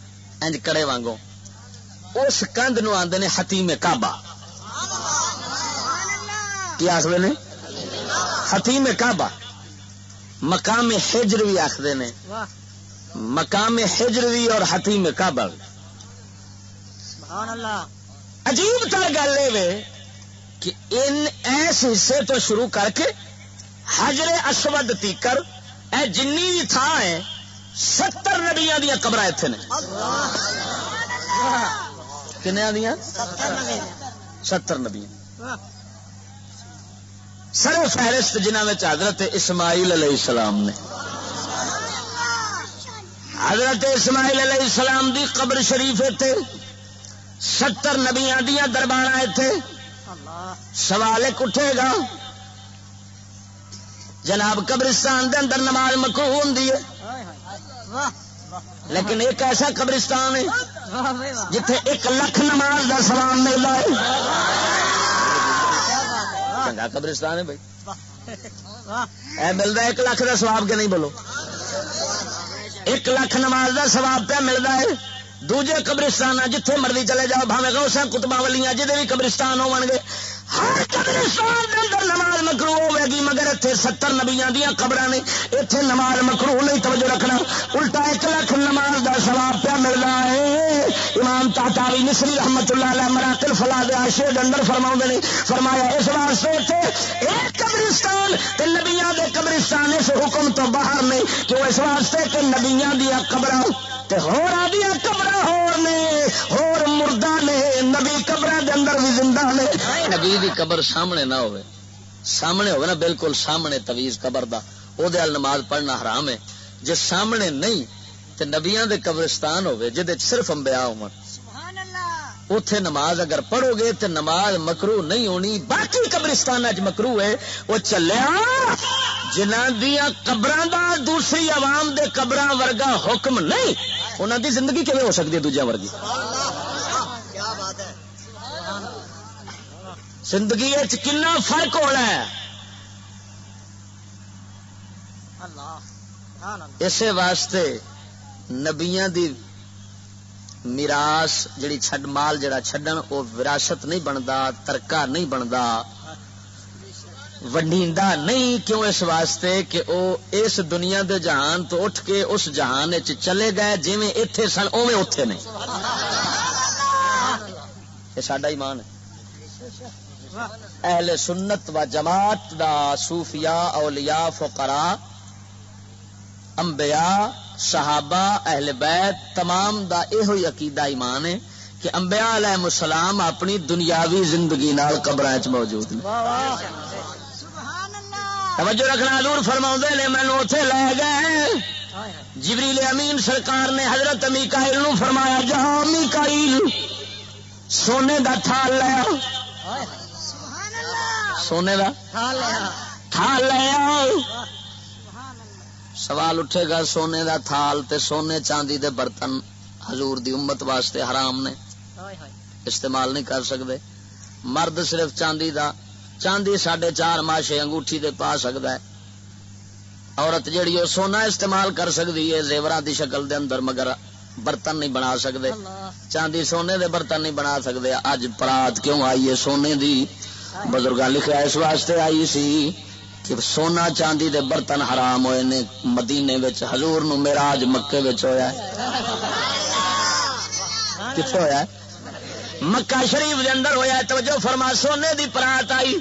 انج کڑے وانگو اس کندھ نو آندے نے حتیم کعبہ کی آخر نے حتیم کعبہ مقام حجر بھی آخر نے مقام حجر بھی اور حتیم کعبہ بھی عجیب تر گل یہ کہ ان ایس حصے تو شروع کر کے حجر اسود تیکر اے جنی بھی تھا ہے 70 نبیاں دیا قبر اتنے نے کنیا دیا 70 نبی سر فہرست جنہوں میں حضرت اسماعیل علیہ السلام نے حضرت اسماعیل علیہ السلام دی قبر شریف اتنے 70 نبیاں دیا دربار اتنے سوال ایک اٹھے گا جناب قبرستان دے اندر نماز مکروہ ہوندی ہے لیکن ایک ایسا قبرستان ہے جتھے 1 لاکھ نماز دا ثواب ملتا ہے چنگا قبرستان ہے بھائی اے ملتا ہے 1 لاکھ دا ثواب کے نہیں بولو 1 لاکھ نماز دا ثواب پہ ملتا ہے دوجے قبرستان جتھے مرضی چلے جاؤ بھاویں غوثاں کتباں ولیاں جدے بھی قبرستان ہون گے ہر قبرستان دے اندر نماز مکروہ ہوے گی مگر اتنے 70 نبیاں دیاں قبراں نے اتنے نماز مکروہ نہیں توجہ رکھنا الٹا 1 لاکھ نماز دا ثواب پہ ملدا ہے امام طحاوی نصری رحمت اللہ علیہ مراقل فلاح دے حاشیے دے اندر فرماؤندے نے فرمایا اس واسطے تے ایک قبرستان تے نبیاں دے قبرستان اس حکم تو باہر نے کہ اس واسطے کہ نبیاں دیاں قبراں تے ہور آدیاں قبراں ہور نے ہور مردہ نے نبی قبراں دے اندر بھی زندہ نے نبی دی قبر سامنے نہ ہوئے سامنے ہوئے نا بالکل سامنے تویز قبر دا او دے نماز پڑھنا حرام ہے جے سامنے نہیں تے نبیاں دے قبرستان ہوئے جدے صرف انبیاء ہون سبحان اللہ اوتھے نماز اگر پڑھو گے تے نماز مکروہ نہیں ہونی باقی قبرستاناں وچ مکروہ ہے او چلیا جنہاں دیاں قبراں دا دوسری عوام دے قبراں ورگا حکم نہیں انہاں دی زندگی کیویں ہو سکدی ہے دوجیاں ورگی کیا بات ہے زندگی کنا فرق ہونا ہے اسی واسطے نبیاں دی میراث جڑی چھڈ مال جڑا چھڈن وہ وراثت نہیں بنتا ترکہ نہیں بنتا ونڈیندا نہیں کیوں اس واسطے کہ او اس دنیا دے جہان تو اٹھ کے اس جہان وچ چلے گئے جویں ایتھے سن اوویں اوتھے نہیں یہ ساڈا ایمان ہے اہل سنت و جماعت دا صوفیاء اولیاء فقراء انبیاء صحابہ اہل بیت تمام دا ایہو ہی عقیدہ ایمان ہے کہ انبیاء علیہ السلام اپنی دنیاوی زندگی نال قبراں وچ موجود ہیں توجہ رکھنا حضور فرماؤندے نے مینوں اوتھے لے گئے جبریل امین سرکار نے حضرت میکائیل نو فرمایا جا میکائیل سونے دا تھال لیا سونے دا تھال لیا سوال اٹھے گا سونے دا تھال تے سونے چاندی دے برتن حضور دی امت واسطے حرام نے استعمال نہیں کر سکتے مرد صرف چاندی دا چاندی 4.5 ماشے انگوٹھی دے پا سکتا ہے عورت جیڑی وہ سونا استعمال کر سکتی ہے زیوراں دی شکل دے اندر مگر برتن نہیں بنا سکتے چاندی سونے دے برتن نہیں بنا سکتے اج پرات کیوں آئی ہے سونے دی بزرگاں لکھا اس واسطے آئی سی کہ سونا چاندی دے برتن حرام ہوئے نے مدینے وچ حضور نو معراج مکے وچ ہویا ہے کتنے ہویا ہے مکہ شریف دے اندر ہویا ہے توجہ فرما سونے دی پرات آئی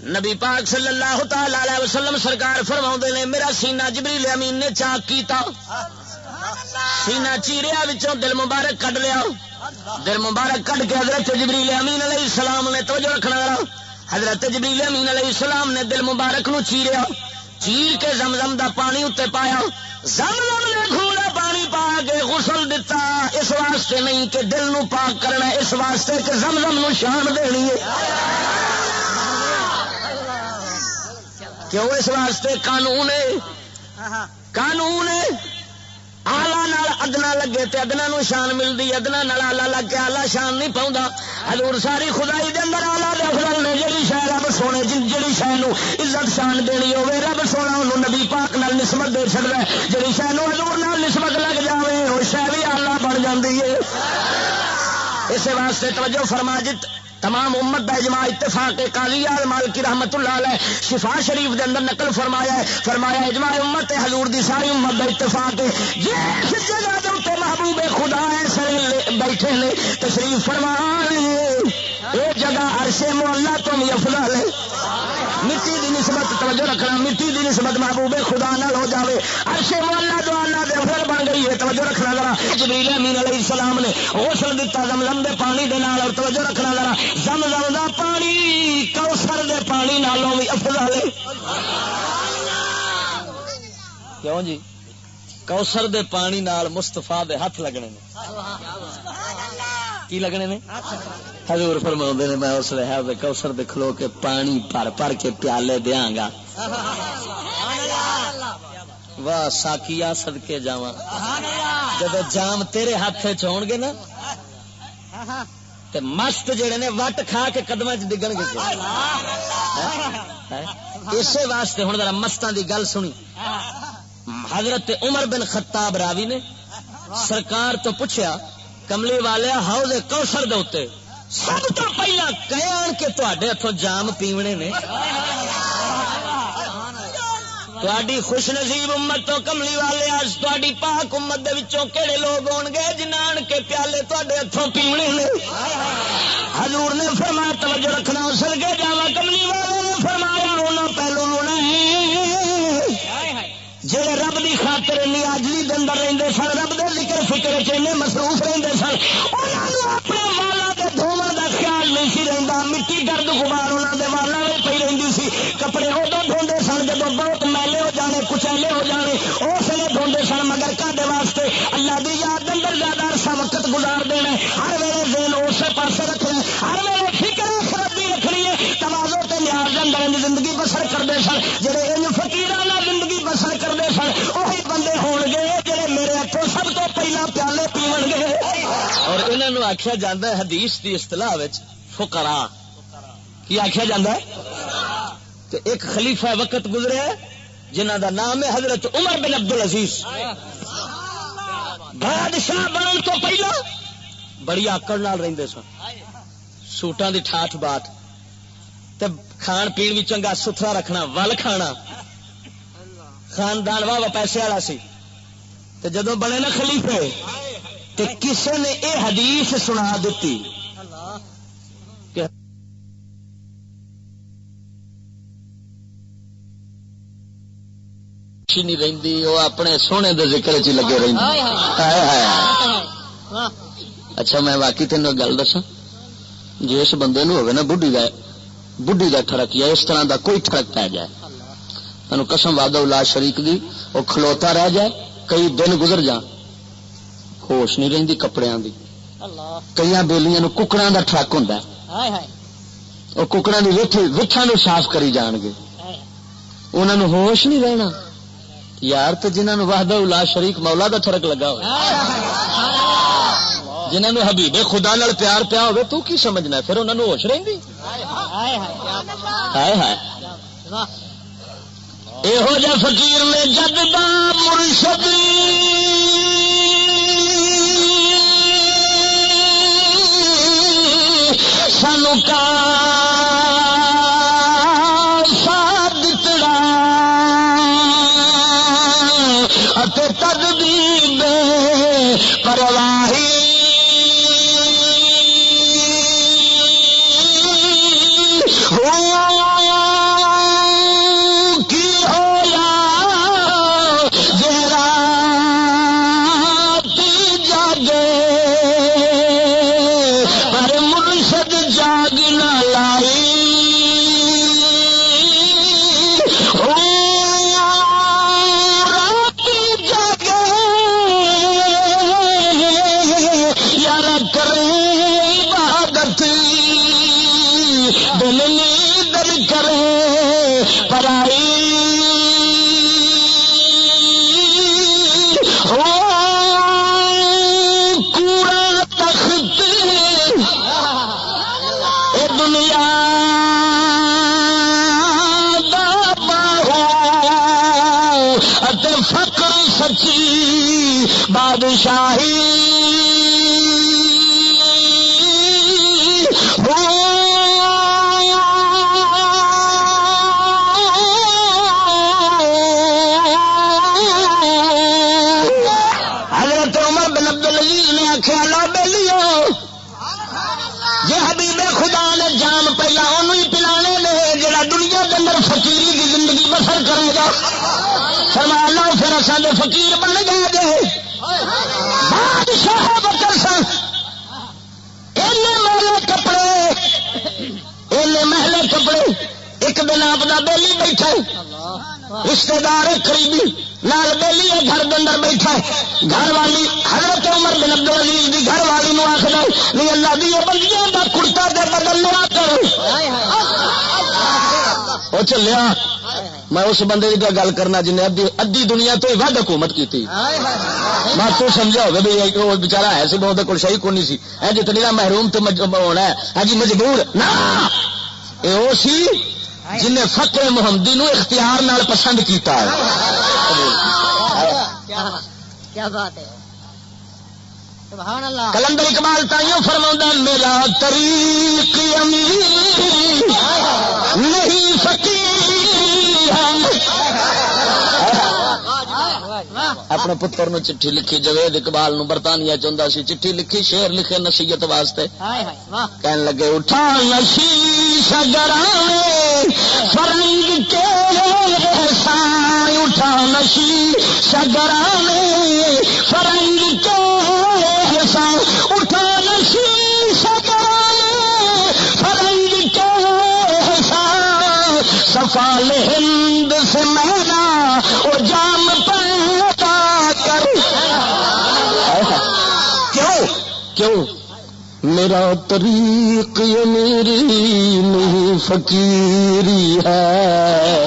نبی پاک صلی اللہ تعالی علیہ وسلم سرکار فرماؤندے نے میرا سینہ جبریل امین نے چاک کیتا سینہ چیریا وچوں دل مبارک کڈ لیا دل مبارک کڈ کے حضرت جبریل امین علیہ السلام نے توجہ رکھنا حضرت جبریل امین علیہ السلام نے دل مبارک نو چیریا چیر کے زمزم دا پانی اتے پایا زمزم نے گھوڑا پانی پا کے غسل دیتا اس واسطے نہیں کہ دل نو پاک کرنا اس واسطے کہ زمزم نو شان دینی ہے کیوں اس واسطے قانون آلہ نال ادنا لگے تے ادنا نو شان ملتی ادنا نال آلہ لگ کے آلہ شان نہیں پاؤں حضور ساری خدائی دے اندر آلہ دے افضل نے جڑی شے رب سونے جڑی شے نو عزت شان دینی ہوے رب سونا انہوں نبی پاک نال نسبت دے چھڑدا ہے جڑی شے نو حضور نال نسبت لگ جاوے او شے بھی آلہ بن جاندی ہے اس واسطے توجہ فرما جت تمام امت دا اجماع اتفاق قاضی مالکی رحمت اللہ علیہ شفا شریف دے اندر نقل فرمایا ہے فرمایا اجماع امت حضور دی ساری امت دا اتفاق ہے جس جگہ تے محبوب خدا ایسے بیٹھے نے تشریف فرمان یہ جگہ عرش معلا تو بھی افضل ہے مٹی دی نسبت توجہ رکھنا مٹی دی نسبت محبوب خدا نال ہو جاوے عرش معلا جو اللہ دے افضل بن گئی ہے توجہ رکھنا ذرا جبریل امین علیہ السلام نے غسل دیتا زمزم دے پانی دے نال اور توجہ رکھنا ذرا زمزم دا پانی کوثر دے پانی نالوں بھی افضل ہے کیوں جی کوثر دے پانی نال مصطفیٰ دے ہاتھ لگنے نے کی لگنے نے حضور فرماؤندے نے میں اس لحاظ دے کوثر دے کھلو کے پانی بھر بھر کے پیالے دیاں گا واہ ساکیا صدقے جاواں جب جام تیرے ہاتھ وچ ہون گے نا تے مست جڑے نے وٹ کھا کے قدماں وچ ڈگن گے اسی واسطے ہن ذرا مستاں دی گل سنی حضرت عمر بن خطاب راوی نے سرکار تو پوچھا کملی والے حوض کوثر دے اوتے سب تو پہلا کہن کہ تواڈے ہتھوں جام پیونے نے تواڈی خوش نصیب امت تو کملی والے اج تواڈی پاک امت دے وچوں کیڑے لوگ ہون گے جنان کے پیالے تواڈے ہتھوں پیونے نے حضور نے فرمایا توجہ رکھنا اسل کے جاواں کملی والے نے فرمایا انہاں پہلو ہونا جڑے رب دی خاطر نیاجلی دے اندر رہندے سن رب دے ذکر فکر وچ انہیں مصروف رہندے سن انہاں نوں اپنے والاں دے دھوون دا خیال نہیں سی رہندا مٹی گرد غبار انہاں دے والاں وچ پئی رہندی سی کپڑے اودوں دھوندے سن جدوں بہت میلے ہو جانے کچیلے ہو جانے اس لیے دھوندے سن مگر کاہدے واسطے اللہ دی یاد دے اندر زیادہ عرصہ وقت گزار دینا ہر ویلے ذہن اسے پاسے رکھنا ہر ویلے فکر آخرت دی رکھنی ہے تواضع تے نیاز دے اندر زندگی بسر کردے سن جڑے ان فقیراں نال زندگی بسر کردے سن وہی بندے ہون گے جڑے میرے ہتھوں سب تو پہلا پیالے پیون گے اور انہاں نوں آکھیا جاندا ہے حدیث دی اصطلاح وچ فقراء کی آکھیا جاندا ہے کہ ایک خلیفہ وقت گزرے جنہاں دا نام ہے حضرت عمر بن عبد العزیز بادشاہ بنن تو پہلا بڑی آکڑ نال رہندے سن سوٹاں دی ٹھاٹھ باٹ تے کھان پین بھی چنگا ستھرا رکھنا ول کھانا خاندان واہ پیسے والا سی تے جدوں بنے نا خلیفے تے کسے نے اے حدیث سنا دیتی کہ نہیں رہندی وہ اپنے سونے دے ذکر چ لگے رہندی اچھا میں واقعی تینوں گل دساں جس بندے نو ہوے نا بڈھی دا ٹھڑک یا اس طرح دا کوئی ٹھڑک پی جائے تینوں قسم وعدہ لا شریک دی وہ کھلوتا رہ جائے کئی دن گزر جان ہوش نہیں رہندی کپڑیاں دی کئی بیلیاں نو ککڑاں دا ٹھڑک ہوندا ہے وہ ککڑاں دی وٹھاں نو صاف کری جان گے انہاں نو ہوش نہیں رہنا یار تو جنہاں نو وحدہ لا شریک مولا دا ٹھڑک لگا ہو جنہاں نو حبیب خدا نال پیار پیا ہوے تو کی سمجھنا پھر انہاں نو ہوش رہندی ہائے ہائے یہو جا فقیر میں جد دا مرشد سانو کا سادتڑا اتے تدبیر پرواہی دنیا دا باہو اتے فقر سچی بادشاہی سارے فقیر بن گئے گے بادشاہ بکر سن محلے کپڑے محلے کپڑے ایک دن آپ کا بیلی بیٹھا رشتے دار قریبی لال بیلی ہے گھر کے اندر بیٹھا گھر والی حضرت عمر بن عبد العزیز کی گھر والی نو آخر نہیں اللہ دی بندیاں دا کرتا دے بدل لیا کرو وہ چلیا میں اس بندے کی گل کرنا جن نے ادھی دنیا تو ود حکومت کی میں تو سمجھا ہوگا بھائی وہ بچارا ہے سی بہت کل شہی کون سی جتنی محروم تو ہونا ہے جی مجبور نہ وہ سی جن فقر محمدی نو اختیار نال پسند کیتا ہے کیا بات ہے سبحان اللہ کلندر اقبال تائیوں فرماؤں میرا طریق امیر نہیں فقیر اپنے پتر نو چٹھی لکھی جوید اقبال نو برطانیہ چاہتا سی چٹھی لکھی شعر لکھے نصیحت واسطے کہن لگے اٹھا نشیش گرانے فرنگ کے سائیں اٹھا نشیش گرانے فرنگ کے سائیں اٹھا نشیش گرانے فرنگ کے سائیں سفال ہند سے میرا وہ جام پیدا کر کیوں میرا طریق یہ میری نہیں فقیری ہے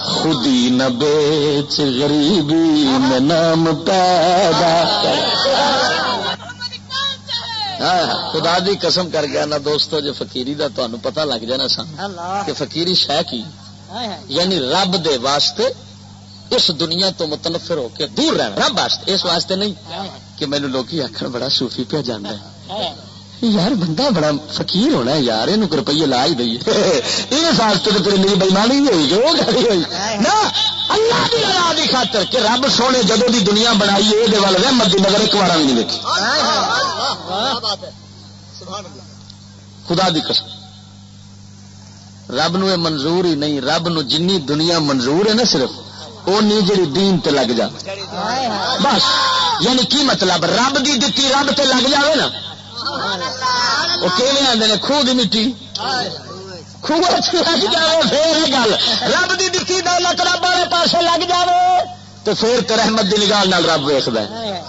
خودی نہ بیچ غریبی میں نام پیدا کر خدا دی قسم کر گیا نا دوستو جو فقیری دا تو انہوں پتہ لگ جانا سا کہ فقیری شے کی یعنی رب دے واسطے اس دنیا تو متنفر ہو کے دور رہنا رب واسطے اس واسطے نہیں کہ مینوں لوگ آخر بڑا صوفی پہ جانا ہے یار بندہ بڑا فقیر ہونا ہے یار یہ روپیے لا ہی دئیے اس واسطے تو تیری میری بےمانی ہوئی جو گاڑی ہوئی نہ اللہ کی رضا کی خاطر کہ رب سونے جدوں دی دنیا بنائی یہ رحمت دی نظر ایک بار بھی نہیں دیکھی خدا دی قسم رب نو یہ منظور ہی نہیں رب نو جنی دنیا منظور ہے نا صرف اونی جڑی دین تے لگ جا بس یعنی کی مطلب رب دی دتی رب تے لگ جاوے نا وہ کیویں آندے نے خوہ دی مٹی خوہ لگ جاوے پھر گل رب دی دتی دولت رب والے پاسے لگ جاوے تو پھر تے رحمت دی نگاہ نال رب ویکھدا ہے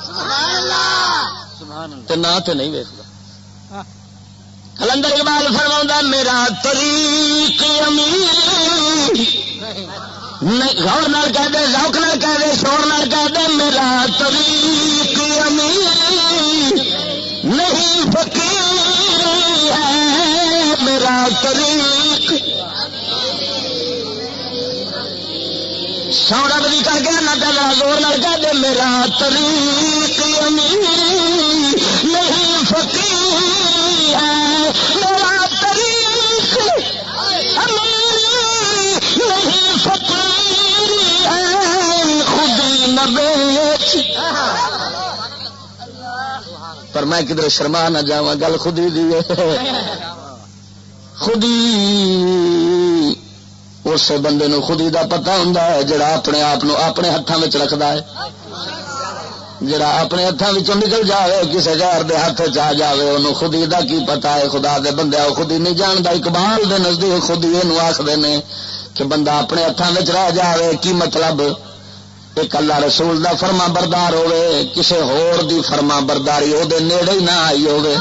تے نہ تے نہیں ویکھدا کلندر اقبال فرماؤں میرا طریق امیر غور نال کہہ دے ذوق نال کہہ دے شور نال کہہ دے میرا طریق امیر نہیں فقیر ہے میرا طریق سورب بھی کر گیا نہ کہ زور نال کہہ دے میرا طریق امیر نہیں فقیر ہے میرا طریق امیر نہیں فقیر ہے خودی نہ بیچ پر میں کدھر شرما نہ جاواں گل خودی دی خودی اس بندے نو خودی دا پتہ ہوندا ہے جڑا اپنے آپ نو اپنے ہتھاں وچ رکھدا ہے جڑا اپنے ہاتھوں وچوں نکل جائے کسی غیر دے ہاتھ چ آ جائے انہوں خودی دا کی پتا ہے خدا دے بندے خودی نہیں جاندا اقبال دے نزدیک خودی اینو آکھدے نے کہ بندہ اپنے ہاتھوں وچ رہ جائے کی مطلب ایک اللہ رسول دا فرما بردار ہوے کسے ہور دی فرما برداری او دے نیڑے ہی نہ آئی ہوے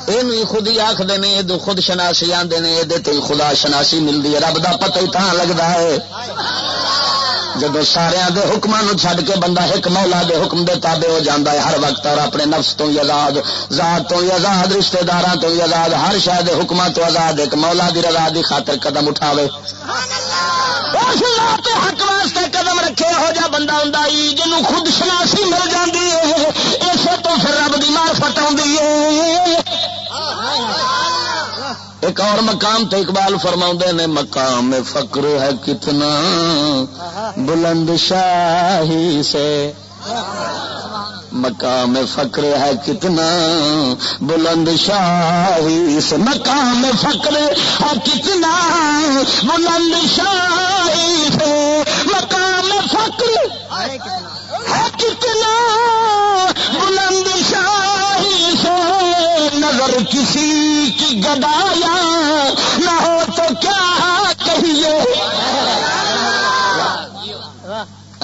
اینو خودی آکھدے نے اے خود شناسی آندے نے اے تے خدا شناسی ملدی ہے رب دا پتہ ہی تاں لگدا ہے جب سارے دے حکماں نو چھڈ کے بندہ ایک مولا دے حکم دے تابع ہو جاندا ہے ہر وقت، اور اپنے نفس تو ہی آزاد، ذات تو ہی آزاد، رشتہ داراں تو ہی آزاد، ہر شے دے حکماں تو آزاد، ایک مولا دی رضا دی خاطر قدم اٹھاوے، اس ذات حق واسطے قدم رکھے، ہو جا بندہ ہوندا ہی جنوں خود شناسی مل جاندی ہے، اسے تو پھر رب دی معرفت آندی ہے۔ ایک اور مقام تو اقبال فرماؤندے نے، مقام فقر ہے کتنا بلند شاہی سے، مقام فقر ہے کتنا بلند شاہی سے، مقام فقر ہے کتنا بلند شاہی سے، مقام فقر ہے کتنا بلند شاہی سے، نظر کسی کی گدایا نہ ہو تو کیا کہیے۔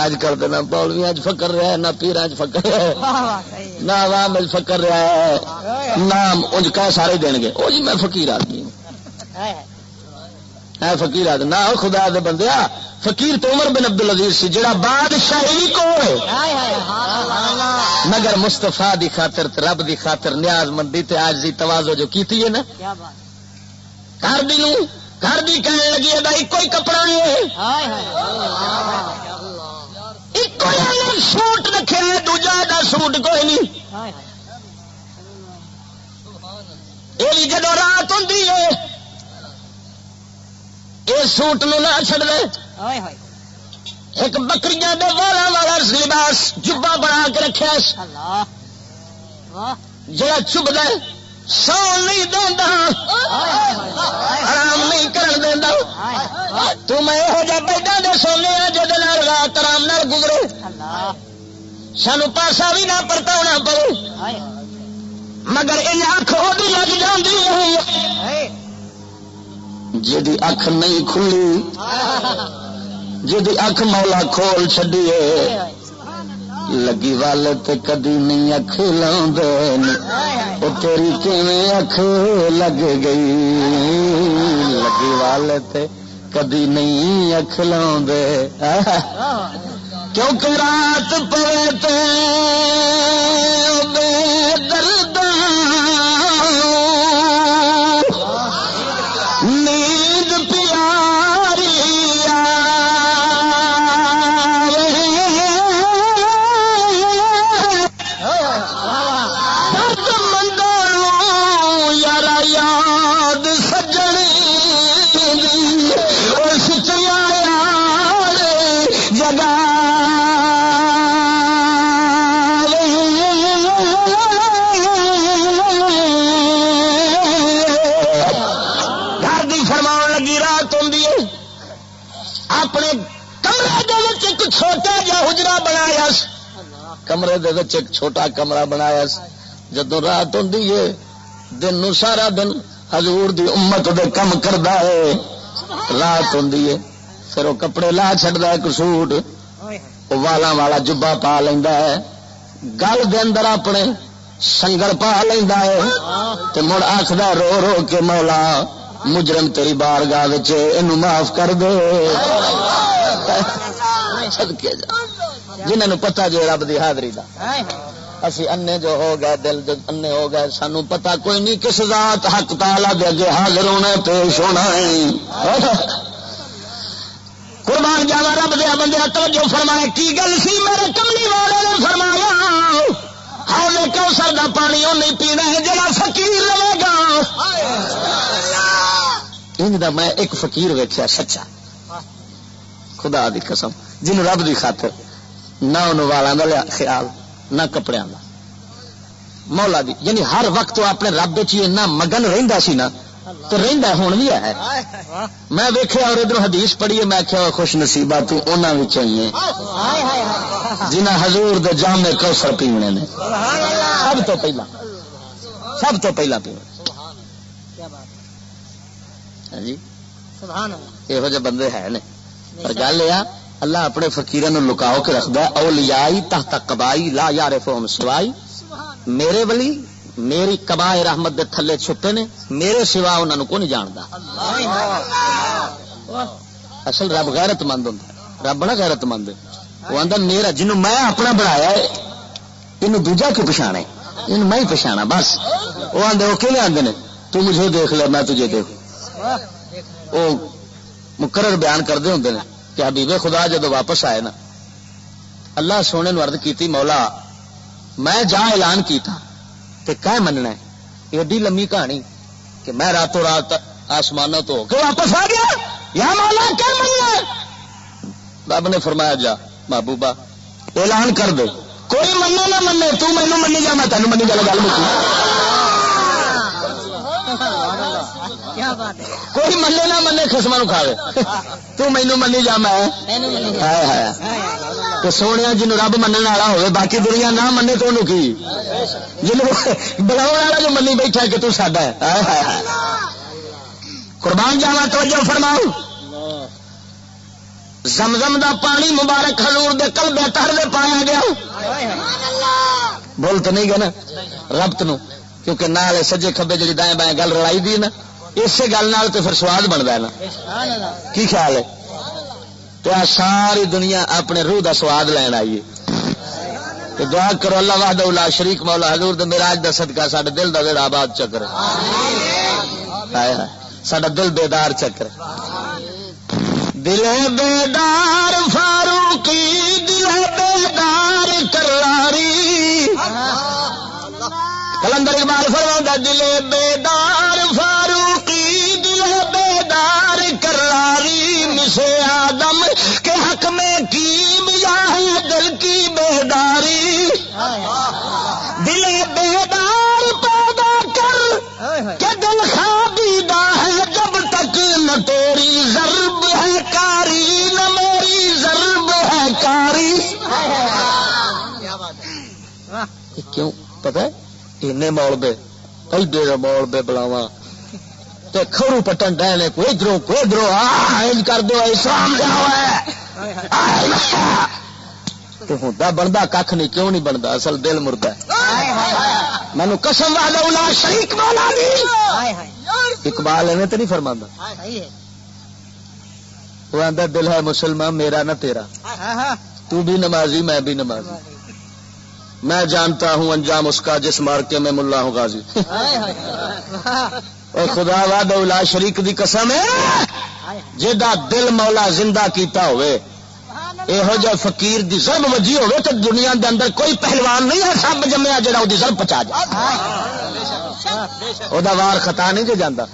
آج کل تو نہ پولوی اج فکر رہا ہے، نہ پیر اج فکر رہا ہے، نہ عوام اج فکر رہا ہے، نام اج کہ سارے دین گے او جی میں فقیر آدمی ہوں، ہے فقیر آدمی نہ خدا دے بندیا۔ فقیر تو عمر بن عبدالعزیز سی جڑا بادشاہی کو مگر مصطفیٰ دی خاطر تے رب دی خاطر نیاز مندی تے عاجزی تواضع جو کیتی ہے نا، گھر دی کہنے لگی ہے بھائی کوئی کپڑا نہیں ہے، ایک سوٹ رکھے دوجا دا سوٹ کوئی نہیں، یہ بھی جدو رات ہوں یہ سوٹ نو نہ چھڑ دے، ایک بکریاں دے والا والا لباس جبا بنا کے رکھا، جڑا چب دے سو نہیں دینا، آرام نہیں کرن دینا، تو میں یہو جہ بیڈا دے سونے جہد رات آرام نال گزرے، سانو پاسا بھی نہ پرتاونا پڑے، مگر ان اکھ وہی لگ جاندی ہے جدی اکھ نہیں کھلی، جدی اکھ مولا کھول چھڈیے، لگی والے تے کدی نہیں اکھ لاندے، او تیری کیویں اکھ لگ گئی، لگی والے تے کدی نہیں اکھ لاندے، کیونکہ رات پوے تے بے درداں نیند پیاری آوے، درد مندوں یارا یاد سجنی اس چیار جگہ چھوٹا جا حجرا بنایا، کمرے دے وچ ایک چھوٹا کمرہ بنایا، جدو رات ہوندی ہے دن نو سارا دن حضور دی امت دے کم کردا ہے، رات ہوندی ہے پھر وہ کپڑے لا چھڑدا ہے، ایک سوٹ وہ والاں والا جبا پا لیندا ہے، گل دے اندر اپنے سنگل پا لیندا ہے تے مڑ آکھدا رو رو کے مولا مجرم تیری بارگاہ وچ اینو معاف کر دے، جنہوں پتا جو رب دی حاضری دا، اسی انے جو ہو گئے دل جو انے ہو گئے، سانو پتا کوئی نہیں کس ذات حق تعالی دے اگے حاضر ہونا پیش ہونا ہے۔ قربان جاوا رب دے بندے توجہ فرمائے، کی گل سی میرے کملی والے نے فرمایا، حوض کوثر دا پانی وہ نہیں پینا ہے جڑا فقیر رہے گا۔ ان دا میں ایک فقیر ویکھیا سچا خدا دی قسم، جن رب دی خاطر نہ انہوں والا دا خیال نہ کپڑیاں دا، مولا دی یعنی ہر وقت وہ اپنے رب چ اتنا مگن رہندا سی نا، تو رہندا ہون بھی ہے۔ میں ویکھیا اور ادھر حدیث پڑھی ہے، میں آکھیا خوش نصیبہ تو انہاں وچوں ہی ہے جنہاں حضور دے جام کوثر پینے نے، سب تو پہلا پینے جی، یہو جہ بندے ہے نے، پر گل یہ اللہ اپنے فقیراں نوں لکاؤ کے رکھدا ہے، اولیائی تحت قبائی لا یعرفہم سوائی، میرے ولی میری قبائے رحمت دے تھلے چھپے نے، میرے سوا انہاں نوں کوئی نہیں جاندا۔ اصل رب غیرت مند ہوندا ہے، رب بڑا غیرت مند ہے. وہ آندا میرا جنوں میں اپنا بنایا ہے یہ دوجا کیوں پچھانے ان میں ہی پچھانا بس. وہ آدھے وہ کیوں آدھے نے تو مجھے دیکھ لے میں تجھے دیکھ. وہ مقرر بیان کرتے ہوں کہ حبیب خدا جدو واپس آئے نا اللہ سونے نو عرض کیتی مولا میں جا اعلان کیتا تے کہ مننا ہے. ایڈی لمبی کہانی کہ میں راتوں رات آسمانوں تو کہ واپس آ گیا یا مولا کیا مننا ہے. رب نے فرمایا جا محبوبہ اعلان کر دے کوئی مننے نہ مننے تو مینوں منی جا میں تینوں منی جا گل مکی. کوئی منے نہ منے خسما نو کھاوے تو مینوں منی جا میں سونے جنوں رب مننے والا ہوئے باقی دنیا نہ منے تو انہوں کی جنوں بلاؤ والا جو منی بیٹھا کہ تو ساڈا ہے. قربان جاوا توجہ فرماؤ. زمزم دا پانی مبارک حضور دے قلب طاہر دے پایا گیا. بول تو نہیں گیا نا ربط نو کیونکہ نال سجے کھبے جڑی دائیں بائیں گل رلائی دی نا اسی گل نال تو پھر سواد بنتا ہے نا. کی خیال ہے تو ساری دنیا اپنے روح دا سواد لین آئی ہے. تو دعا کرو اللہ وحدہ لا شریک مولا حضور دے معراج دا صدقہ ساڈے دل دا ویڑا آباد چکر ساڈا دل بیدار چکر. دل بیدار فاروقی دل بیدار کراری کلندر اقبال فرماتا دل بیدار فاروقی دل بیدار کراری مسے آدم کے حق میں کی میا ہے دل کی بیداری. دل بیدار پیدا کر کہ دل خوابیدہ ہے جب تک نہ تیری ضرب ہے کاری نہ میری ضرب ہے کاری. کیوں پتہ ہے اینے مولبے ایڈے مولبے بلاوا تے کھڑو پٹن ڈہنے کوئی ادھروں کوئی ادھروں کر دو اسلام جاؤ تو ہوتا بنتا کھ نہیں. کیوں نہیں بنتا اصل دل مردہ ہے. مینو قسم وحدہ لا شریک مولا دی اقبال ایویں تو نہیں فرماندا. وہ آندا دل ہے مسلمان میرا نہ تیرا تو بھی نمازی میں بھی نمازی میں جانتا ہوں انجام اس کا جس مارکے میں ملا ہوں غازی. اور خدا وحدہ لا شریک دی قسم ہے جیدا دل مولا زندہ کیتا ہوئے یہو جہ فقیر دی ضرب وجی ہوئے تو دنیا دے اندر کوئی پہلوان نہیں ہے سب جمیا جڑا وہ ضرب پچا جائے وہ وار خطا نہیں جو جانا.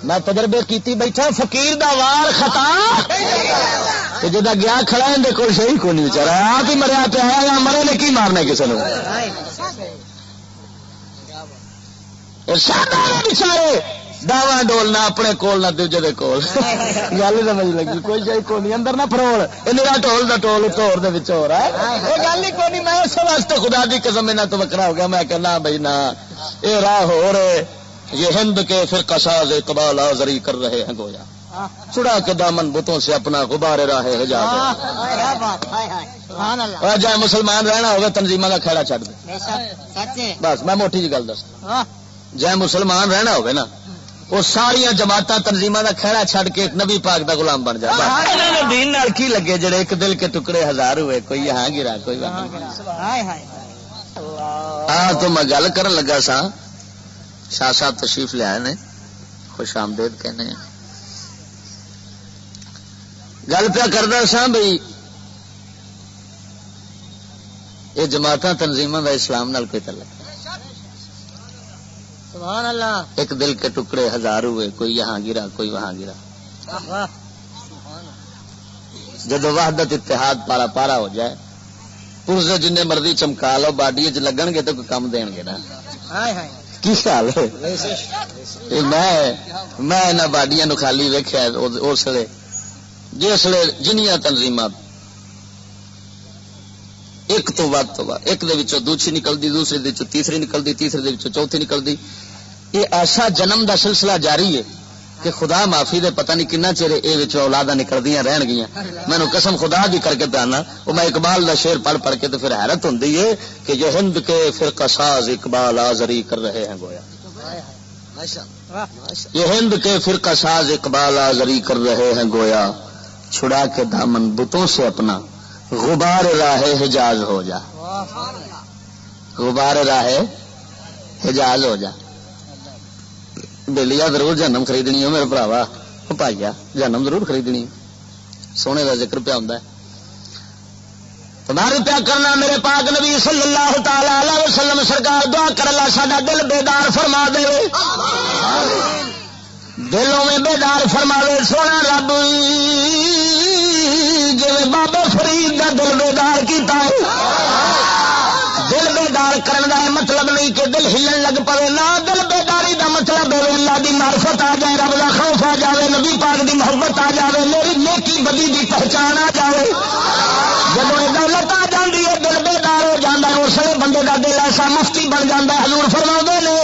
میں تجربے کیتی بیٹھا فقیر دا وار خطا جا گیا کھڑا اندر کوئی صحیح کو نہیں بچارا آپ ہی مریا پیا یا مرے نے کی مارنا کسی نے بچارے داواں ڈولنا اپنے کول نہ دوجے دے کول گل سمجھ لگی کوئی شاید کو نہیں اندر نہ فروڑ میرا ٹول دا ٹول اتور دے وچ ہو رہا ہے یہ گل ہی کوئی نہیں. میں اس واسطے خدا دی قسم نہ تو وکرا ہو گیا میں کہنا بھائی نہ یہ راہ ہو رہے یہ ہند کے فرقہ ساز اقبال آزری کر رہے ہیں گویا چھڑا کے دامن بتوں سے اپنا غبار راہ حجاب. جائے مسلمان رہنا ہوگا تنظیموں کا کھیڑا چھڈ دے بس. میں موٹی جی گل دس جائے مسلمان رہنا ہوگا نا وہ ساریا جماعت تنظیموں کا کھیڑا چھڈ کے ایک نبی پاک دا غلام بن جائے. دین نال کی لگے جڑے ایک دل کے ٹکڑے ہزار ہوئے کوئی یہاں گرا کوئی وہاں گرا. تو میں گل کرن لگا سا شاہ صاحب تشریف لے آئے نے خوش آمدید کہنے گل پیا کردا سا بھائی یہ جماعت تنظیموں کا اسلام نال کوئی تعلق سبحان اللہ. ایک دل کے ٹکڑے ہزار ہوئے کوئی یہاں گرا کوئی وہاں گرا. جب وحدت اتحاد پارا پارا ہو جائے پورزے جن مرضی چمکا لو باڈی چ لگن گے تو کوئی کم دین گے نا. کی خیال ہے میں انہاں باڈیاں نو خالی ویکھیا اس لیے جسے جنیاں تنظیمات ایک تو بعد ایک دے وچوں دوسری نکلتی دوسری دے وچوں تیسری نکلتی تیسری دے وچوں چوتھی نکلتی. یہ ایسا جنم دا سلسلہ جاری ہے کہ خدا معافی دے پتہ نہیں کنا چیر یہ اولاداں نکلدیاں رہن گیاں. میں قسم خدا دی کر کے پانا وہ میں اقبال دا شعر پڑھ پڑھ کے تو پھر حیرت ہوندی ہے کہ یہ ہند کے فرقہ ساز اقبال آزری کر رہے ہیں گویا. یہ ہند کے فرقہ ساز اقبال آزری کر رہے ہیں گویا چھڑا کے دامن بتوں سے اپنا، غبار راہ حجاز ہو جا، غبار راہ حجاز ہو جا۔ بلیا ضرور جہنم خریدنی ہو میرے بھراوا، پائیا جہنم ضرور خریدنی، سونے کا ذکر پیا ہوندا ہے۔ تمہاری پیا کرنا میرے پاک نبی صلی اللہ تعالی علیہ وسلم سرکار دعا کر اللہ ساڈا دل بیدار فرما دے، دلوں میں بیدار فرما دے سونا رب، جی بابا فرید دا دل بیدار کیتا ہے۔ دل بیدار کرن دا مطلب نہیں کہ دل ہلن لگ پے، نہ دل بیداری دا مطلب ہے اللہ دی معرفت آ جائے، رب دا خوف آ جائے، نبی پاک دی محبت آ جائے، میری نیکی بدی دی پہچان آ جائے۔ جب یہ دولت آ جاتی ہے دل بیدار ہو جاتا ہے، اس لیے بندے کا دل ایسا مفتی بن جاتا ہے۔ حضور فرماتے نے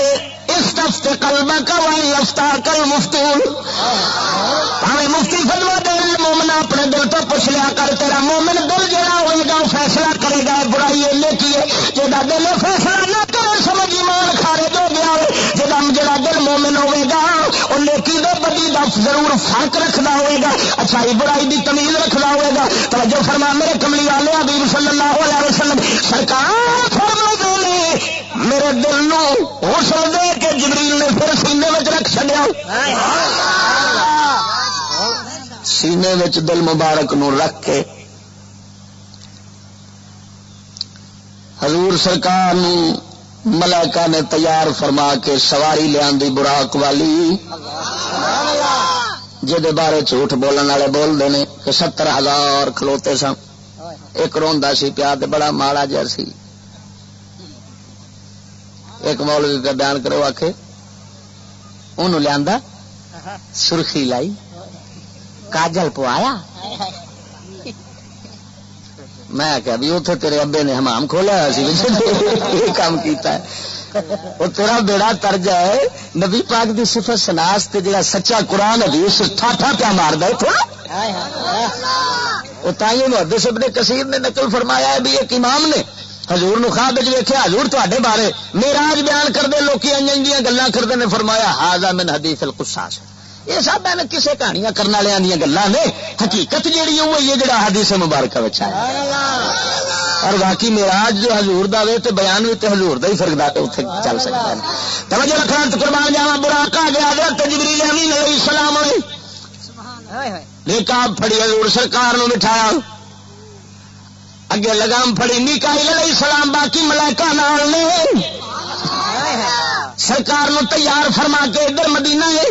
استفت قلبک ولیفتاک المفتون، ہمیں مفتی فتویٰ دے رہے مومن اپنے دل تو پوچھ لیا کر، تیرا مومن دل جڑا ہوئے گا وہ فیصلہ کرے گا برائی ہے نیکی ہے، جہاں دل فیصلہ نہ کرے سمجھ ایمان خارج ہو گیا ہے۔ جہاں دل مومن ہوئے گا وہ نیکی دے بدی دا ضرور فرق رکھنا ہوئے گا، اچھائی برائی دی تمیز رکھنا ہوئے گا۔ توجہ فرما میرے کملی والے حبیب صلی اللہ علیہ وسلم سرکار فرماتے نے میرے دل نو غسل دے کے جبریل نے پھر سینے میں رکھ چڈیا، سینے میں دل مبارک نو رکھ کے حضور سرکار نو ملائکہ نے تیار فرما کے سواری لے آندی براق والی، جہدے بارے جھوٹ بولن والے بولتے ہیں کہ 70,000 کھلوتے سن، ایک روندا سی پیا تے بڑا ماڑا جہا سی۔ ایک مولوی کا بیان کرو آکھے انہوں لیا سرخی لائی کاجل پوایا، میں آخیا بھی اتنے تیرے ابے نے حمام کھولیا ہوا سی یہ کام کیتا ہے، وہ تیرا بیڑا ترج ہے۔ نبی پاک دی صفت سناس تے جڑا سچا قرآن حدیث ٹھاٹھا پیا مار دے وہ تائیں محدث ابن کثیر نے نقل فرمایا ہے بھی ایک امام نے حضور نو خواب وچ ویکھیا، حضور تواڈے بارے معراج بیان کردے لوکی انجیاں گلاں کردے نے، فرمایا ھذا من حدیث القصاص، یہ سب میں نے کسے کہانیاں کرنے والے دیاں گلاں نے، حقیقت جیڑی وہ یہ جڑا حدیث مبارکہ وچ ہے۔ اور واقعی معراج جو حضور دا وے تے بیان وی تے حضور دا ہی فرق دا اوتھے چل سکدا ہے۔ توجہ رکھنا تے قربان جاواں، براق آ گیا حضرت جبریل امین علیہ السلام نے رکاب پھڑی حضور سرکار نو بٹھایا، اگے لگام پھڑی میکائیل علیہ السلام باقی ملائکہ نال نے، سرکار نو تیار فرما کے ادھر مدینہ ہے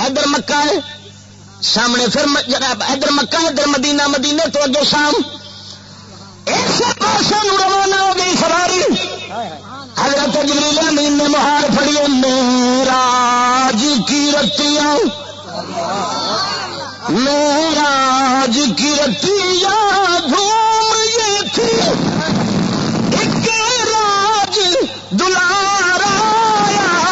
ادھر مکہ ہے، سامنے پھر ادھر مکہ ادھر مدینہ، مدینے تو اگے شام، ایک پاسے روانہ ہو گئی سواری۔ حضرت جبریل امین نے مہار پھڑی، معراج کی رتیاں معراج کی رتیاں دھوم یہ تھی، ایک راج دلارا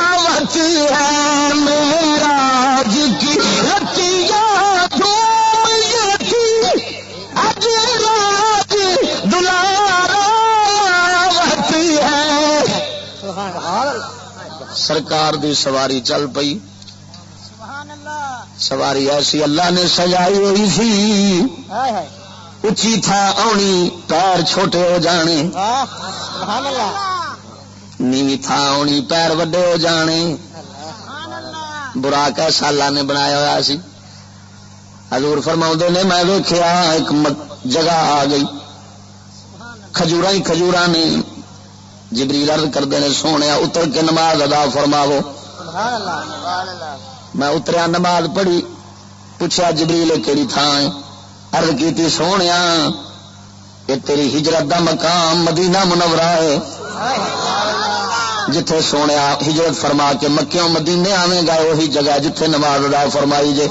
آیات ہے، معراج کی رتیاں دھوم یہ تھی، اج راج دلارا آیات ہے۔ سرکار دی سواری چل پئی، سواری ایسی اللہ نے سجائی ہوئی سی، اچھی تھا آنی پیر چھوٹے ہو جانے، نیوی تھا آنی پیر وڈے ہو جانے، براق ایسا اللہ نے بنایا ہوا سی۔ حضور فرماؤندے نے میں ویکھیا ایک جگہ آ گئی، کھجوراں ہی کھجوراں نے، جبریل عرض کردے نے سونے اتر کے نماز ادا فرماو۔ میں اتریا نماز پڑھی، پوچھا جبریل کیڑی تھان، عرض کیتی سونیا یہ تیری ہجرت دا مقام مدینہ منورہ ہے، جتھے سونے ہجرت فرما کے مکیوں مدینے آویں گا وہی جگہ جتھے نماز ادا فرمائی جے۔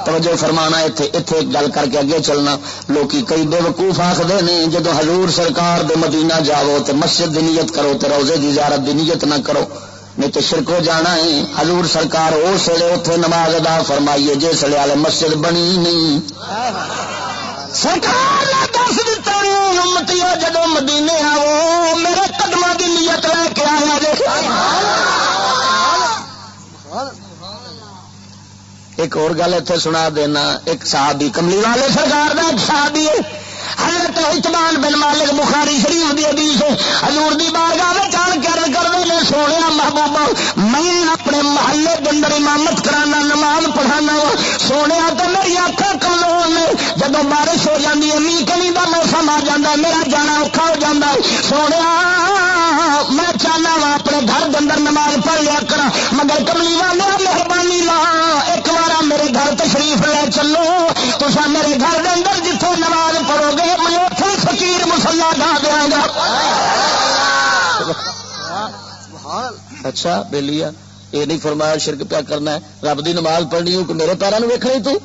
توجہ فرمانا ایتھے ایک گل کر کے اگے چلنا، لوکی کئی بے وقوف آکھدے نے جدو حضور سرکار دے مدینہ جاؤ تے مسجد دی نیت کرو تے روزے دی زیارت دی نیت نہ کرو، نہیں تو شرک ہو جانا ہے۔ حضور سرکار اس ویلے اتنے نماز ادا فرمائیے جس ویلے والے مسجد بنی نہیں، سرکار نے دس دیتا امتیو جدو مدینے آؤ میرے قدموں کی نیت لے کے آیا جے۔ ایک اور گل اتنے سنا دینا. ایک صحابی کملی والے سرکار دا ایک صحابی ہے حضرت عتبان بن مالک بخاری شریف دی حدیث حضور دی بارگاہ وچ آن کے عرض کردے نے سونیا محبوبا میں اپنے محلے دے اندر امامت کرانا نماز پڑھانا سونیا تے میری اکھاں کمزور نے جدوں بارش ہو جاندی ہے میہ کلی دا موسم آ جاندا ہے میرا جانا اوکھا ہو جاندا ہے سونیا میں چاہنا وا اپنے گھر دے اندر نماز پڑھ لیا کرا مگر کملی والے مہربانی لا ایک بار میرے گھر تشریف لے چلو تساں میرے گھر دے اندر جتھے نماز پڑھو گے میں اتنے فقیر مسلا ڈا دیا گا. اچھا بیلیا یہ نہیں فرمایا شرک پیا کرنا ہے رب دی نماز پڑھنی ہوں کہ میرے پیروں ویکھنی تو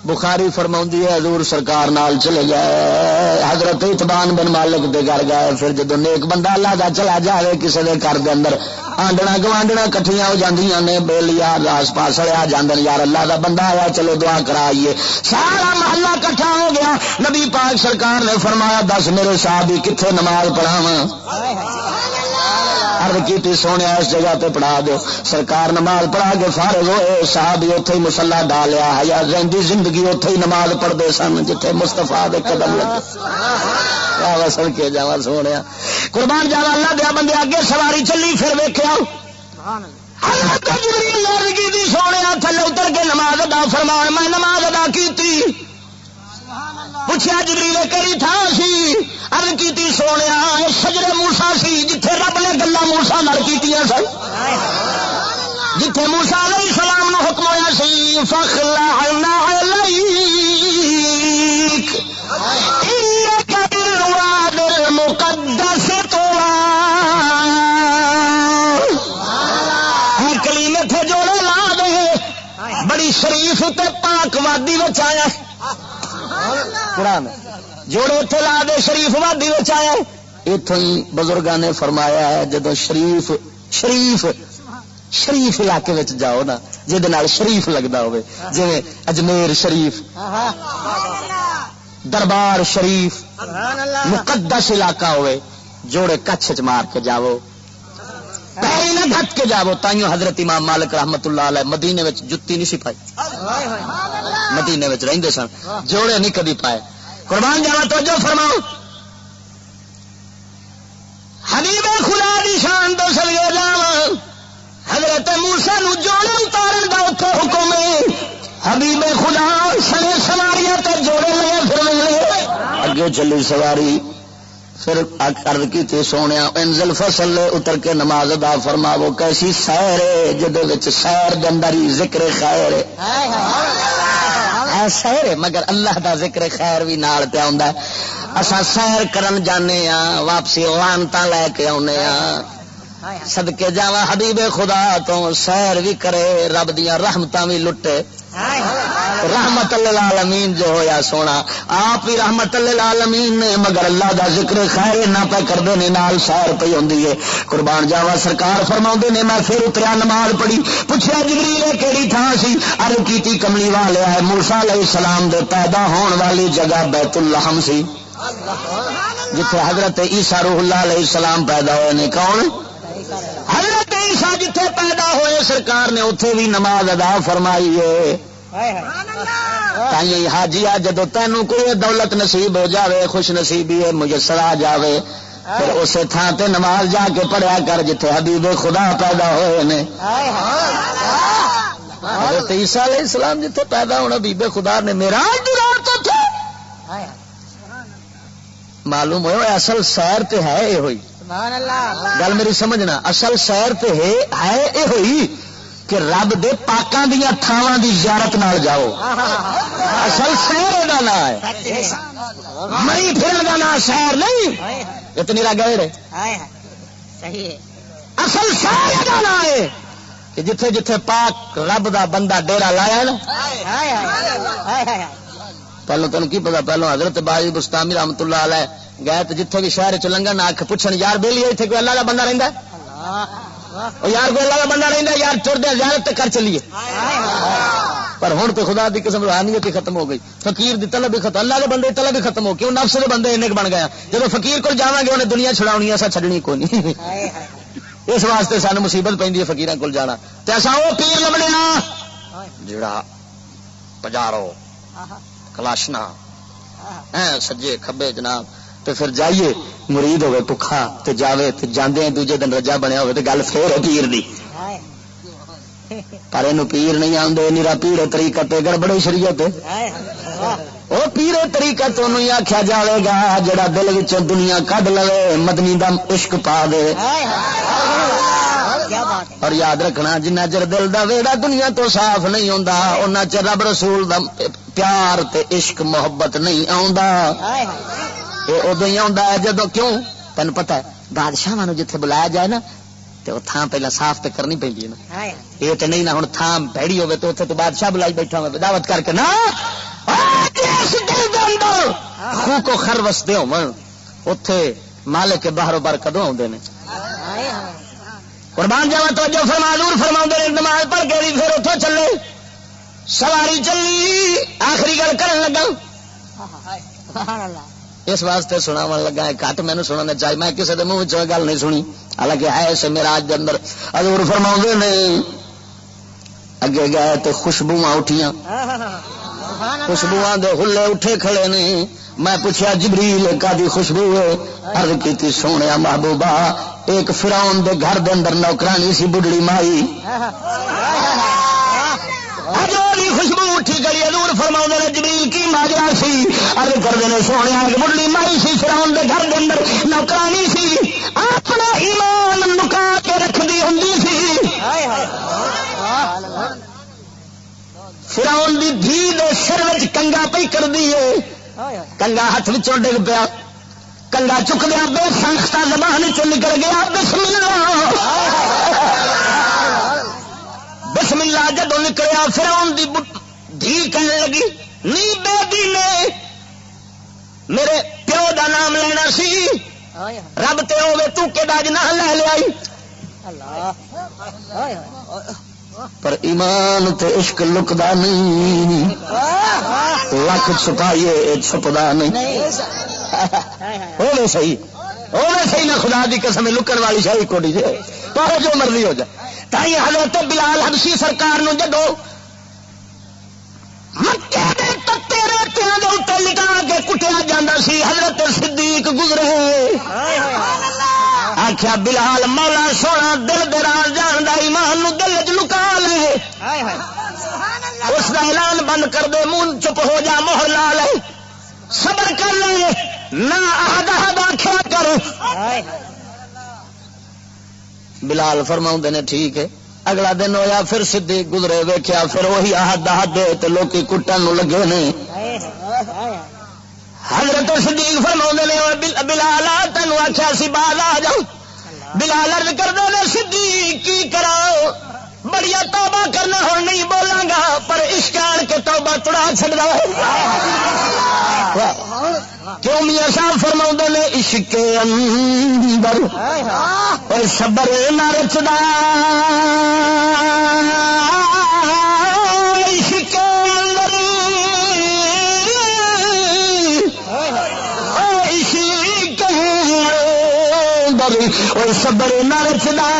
بخاری فرماؤندی ہے حضور سرکار نال چلے گئے حضرت عتبان بن مالک دے گھر گئے. پھر جدو نیک بندہ اللہ دا چلا جائے کسی دے گھر دے اندر آنڈنا گوانڈنا کٹھیاں ہو جاندیاں نے بیلیا آس پاس آ جاندے یار اللہ دا بندہ آیا چلو دعا کرائیے. سارا محلہ کٹھا ہو گیا. نبی پاک سرکار نے فرمایا دس میرے صحابی کتنے نماز پڑھاواں. عرض کی سونے اس جگہ پہ پڑھا دو. سرکار نماز پڑھا کے فارغ ہوئے صحابی اوتھے ہی مصلا ڈالیا ہے یا رہندی زندگی اوتھے ہی نماز پڑھتے سن جتھے مصطفیٰ دے قدم لگے. سڑ کے جاوا سونے قربان جاوا اللہ دیا بندے اگے سواری چلی پھر ویکھیا سونے تھلے اتر کے نماز ادا فرمایا میں نماز ادا کی پوچھا جبریل کہڑی تھان سی عرض کیتی سونے شجر موسا سی جتھے رب نے گلاں موسا نال کیتیاں سن جتھے موسا علیہ السلام نو حکم ہویا سی فخلعنا علیک انک بالواد المقدس طوى اے کلمے تھے جوڑے لا دے بڑی شریف تے پاک وادی وچ آیا قرآن جوڑے اتنے لا دے شریف وادی وچ آیا. اتوں ہی بزرگاں نے فرمایا ہے جدو شریف شریف شریف علاقے وچ جاؤ نا جہد نال شریف لگتا ہوئے جی اجمیر شریف دربار شریف مقدس علاقہ ہوئے جوڑے کچھ چ مار کے جاؤ پیری نہ گھٹ کے جاؤ. تائیوں حضرت امام مالک رحمت اللہ علیہ مدینے وچ جتی نہیں سی پائی مدینے وچ رہندے سن جوڑے نہیں کدی پائے. قربان جاوا توجہ فرماؤ حبیب خدا دی شان تو سلگے جاواں حضرت موسیٰ نو جوڑے اتارن دا اوتھے حکم ہے. حبیب خدا سنے سواریاں تے جوڑے لے پھر لے اگے چلی سواری پھر عرض کی تھی سونے انزل فصل اتر کے نماز ادا فرماو. کیسی سیر ہے جدے وچ سیر دے اندر ہی ذکر خیر ہے سیر ہے مگر اللہ دا ذکر خیر بھی نال پیا ہوندا ہے. اساں سیر کرن جانے ہاں واپسی لعنتاں لے کے اونے ہاں. صدقے جاواں حبیب خدا تو سیر بھی کرے رب دیاں رحمتاں بھی لٹے. رحمت للعالمین جو ہویا سونا آپ ہی رحمت للعالمین نے مگر اللہ دا ذکر خیر نہ پہ کردے نے نال سیر پئی ہوندی ہے. قربان جاوا سرکار فرماؤندے نے میں پھر اتریا نماز پڑھی پوچھیا جبریل کیڑی تھان سی عرض کیتی کملی والے ہے موسیٰ علیہ السلام دے پیدا ہون والی جگہ بیت اللحم سی جتھے حضرت عیسیٰ روح اللہ علیہ السلام پیدا ہوئے نے. کون حضرت عیسیٰ جتھے پیدا ہوئے سرکار نے اتھے بھی نماز ادا فرمائی ہے. حاجی جدو تینوں کوئی دولت نصیب ہو جاوے خوش نصیبی ہے میسر آ جاوے پھر اسے تھان تے نماز جا کے پڑھیا کر جتھے حبیب خدا پیدا ہوئے نے. حضرت عیسیٰ علیہ السلام جتھے پیدا ہونا حبیب خدا نے معراج دی رات تو تھے. معلوم ہو اصل سیر تے ہے یہ ہوئی گل میری سمجھنا اصل سیر تے ہے یہ ہوئی کہ رب دے پاکاں دیاں تھاواں دی زیارت نال جاؤ. اصل سیر دا نام ہے مری پھرن دا نام سیر نہیں اتنی را گئے اصل سیر دا نام ہے کہ جتھے جتھے پاک رب دا بندہ ڈیرا لایا نا. پہلو تین کی پتا پہلو حضرت باجی بستامی رحمت اللہ علیہ گئے تو جتھے بھی شہر چ لنگن آکھ پوچھن یار بیلی اتنے کوئی اللہ کا بندہ رہندا یار کوئی اللہ کا بندہ رہندا یار ٹر دے زیارت کر چلیے. پر ہوں تو خدا دی قسم روحانیت ہی ختم ہو گئی فقیر دی طلب بھی ختم اللہ کے بندے طلب بھی ختم ہو کیوں نفس دے بندے انک بن گیا. جب فقیر کو جاواں گے انہیں دنیا چھڑاونی ایسا چھڈنی کوئی نہیں. اس واسطے سانو مصیبت پہ فقیراں کول جانا تے اساں وہ پیر لبنے جڑا پجارو کلاشنا سجے کھبے جناب تے پھر جائیے مرید ہوئے بکھا تے جاوے تے جاندے دوجے دن رجا بنیا ہوئے تے گل پھر ہے پیر دی پر اینو پیر نہیں آندے نیرا پیر طریقت گڑبڑی شریعت وہ پیر طریقت انہوں ہی آکھیا جاوے گا جڑا دل وچوں دنیا کڈ لوے مدنی دا عشق پا دے اور یاد رکھنا جنہ چر دل دا ویڑا دنیا تو صاف نہیں ہوندا اُنہ چر رب رسول دا پیار تے عشق محبت نہیں آوندا یہ ادو ہی آتا ہے جدو کیوں تین پتا ہے بادشاہ جتھے بلایا جائے نا تو تھان پہلا صاف تے کرنی پہ نا یہ تو نہیں نا ہوں تھان بھڑی ہوے تو اتنے تو بادشاہ بلائی بیٹھا ہو دعوت کر کے نا خو کو خر وستے ہوتے مالک کے باہروں بار کدو آتے ہیں قربان جاوا تو جو فرما دور فرما نماز پڑھ کے پھر اتوں چلے سواری چلی آخری گل کرن لگا اس واسطے سناون لگا ہے کٹ مینوں سننا چاہیے میں کسی کے منہ چ گل نہیں سنی حالانکہ ہے اس میراج دے اندر حضور فرماؤندے نے اگے گئے تو خوشبواں اٹھیاں خوشبواں دے ہلے اٹھے کھڑے نے میں پوچھا جبریل کادی خوشبو ہے عرض کیتی سونیا محبوبہ ایک فرعون دے گھر دے اندر نوکرانی سی بڈڑی مائی خوشبو اٹھی گئی حضور فرماؤندے نے جبریل کی ماجرا سی عرض کردے نے سونیا ایک بڈڑی مائی سی فرعون دے گھر دے اندر نوکرانی سی اپنا ایمان لکا کے رکھدی ہوندی سی فرعون دی دھی دے سر وچ کنگا پئی کردی ہے کنگا ہاتھ وچوں ڈگ پیا کنگا چک لیا بے سنختہ زبان چ نکل گیا بسم اللہ بسم اللہ جدو نکلیا فرعون دی دھی کہنے لگی نی بے دی نے میرے پیو دا نام لینا سی رب تے ہوے تو کے داج نہ لے لیائی پر ایمان تے عشق لکدا نہیں لکھ چھپائیے چھپدا نہیں ہوے صحیح نہ خدا دی قسم لکن والی شاہی کوڑی جے پر جو مرضی ہو جائے تائی حضرت بلال حبشی سرکار نو جدو مکے دے تتے ریتیاں دے اوتے لٹا کے کٹیا جاندا سی حضرت صدیق گزرے آخیا بلال مولا سونا دل دے راز جاندا ایمان نو دل وچ لکا لے اس دا اعلان بند کر دے منہ چپ ہو جا مہر لا لے صبر کر لے نہ احد آخیا کر بلال فرماؤندے نے ٹھیک ہے اگلا دن ہویا پھر صدیق گزرے ویکھیا پھر وہی احد تے لوکی کٹن نو لگے نے حضرت صدیق فرماؤندے نے بلال تینوں آخیا سی باز آ جاؤ بلال عرض کردے نے صدیق کی کراؤ بڑی توبہ کرنا ہوں نہیں بولاں گا پر عشق آن کے توبہ تڑا چھڑدا کیوں میاں صاحب فرماؤندے نے عشق اندر اور صبر نہ رچدا عشق اندر عشق اندر اور صبر نہ رچدا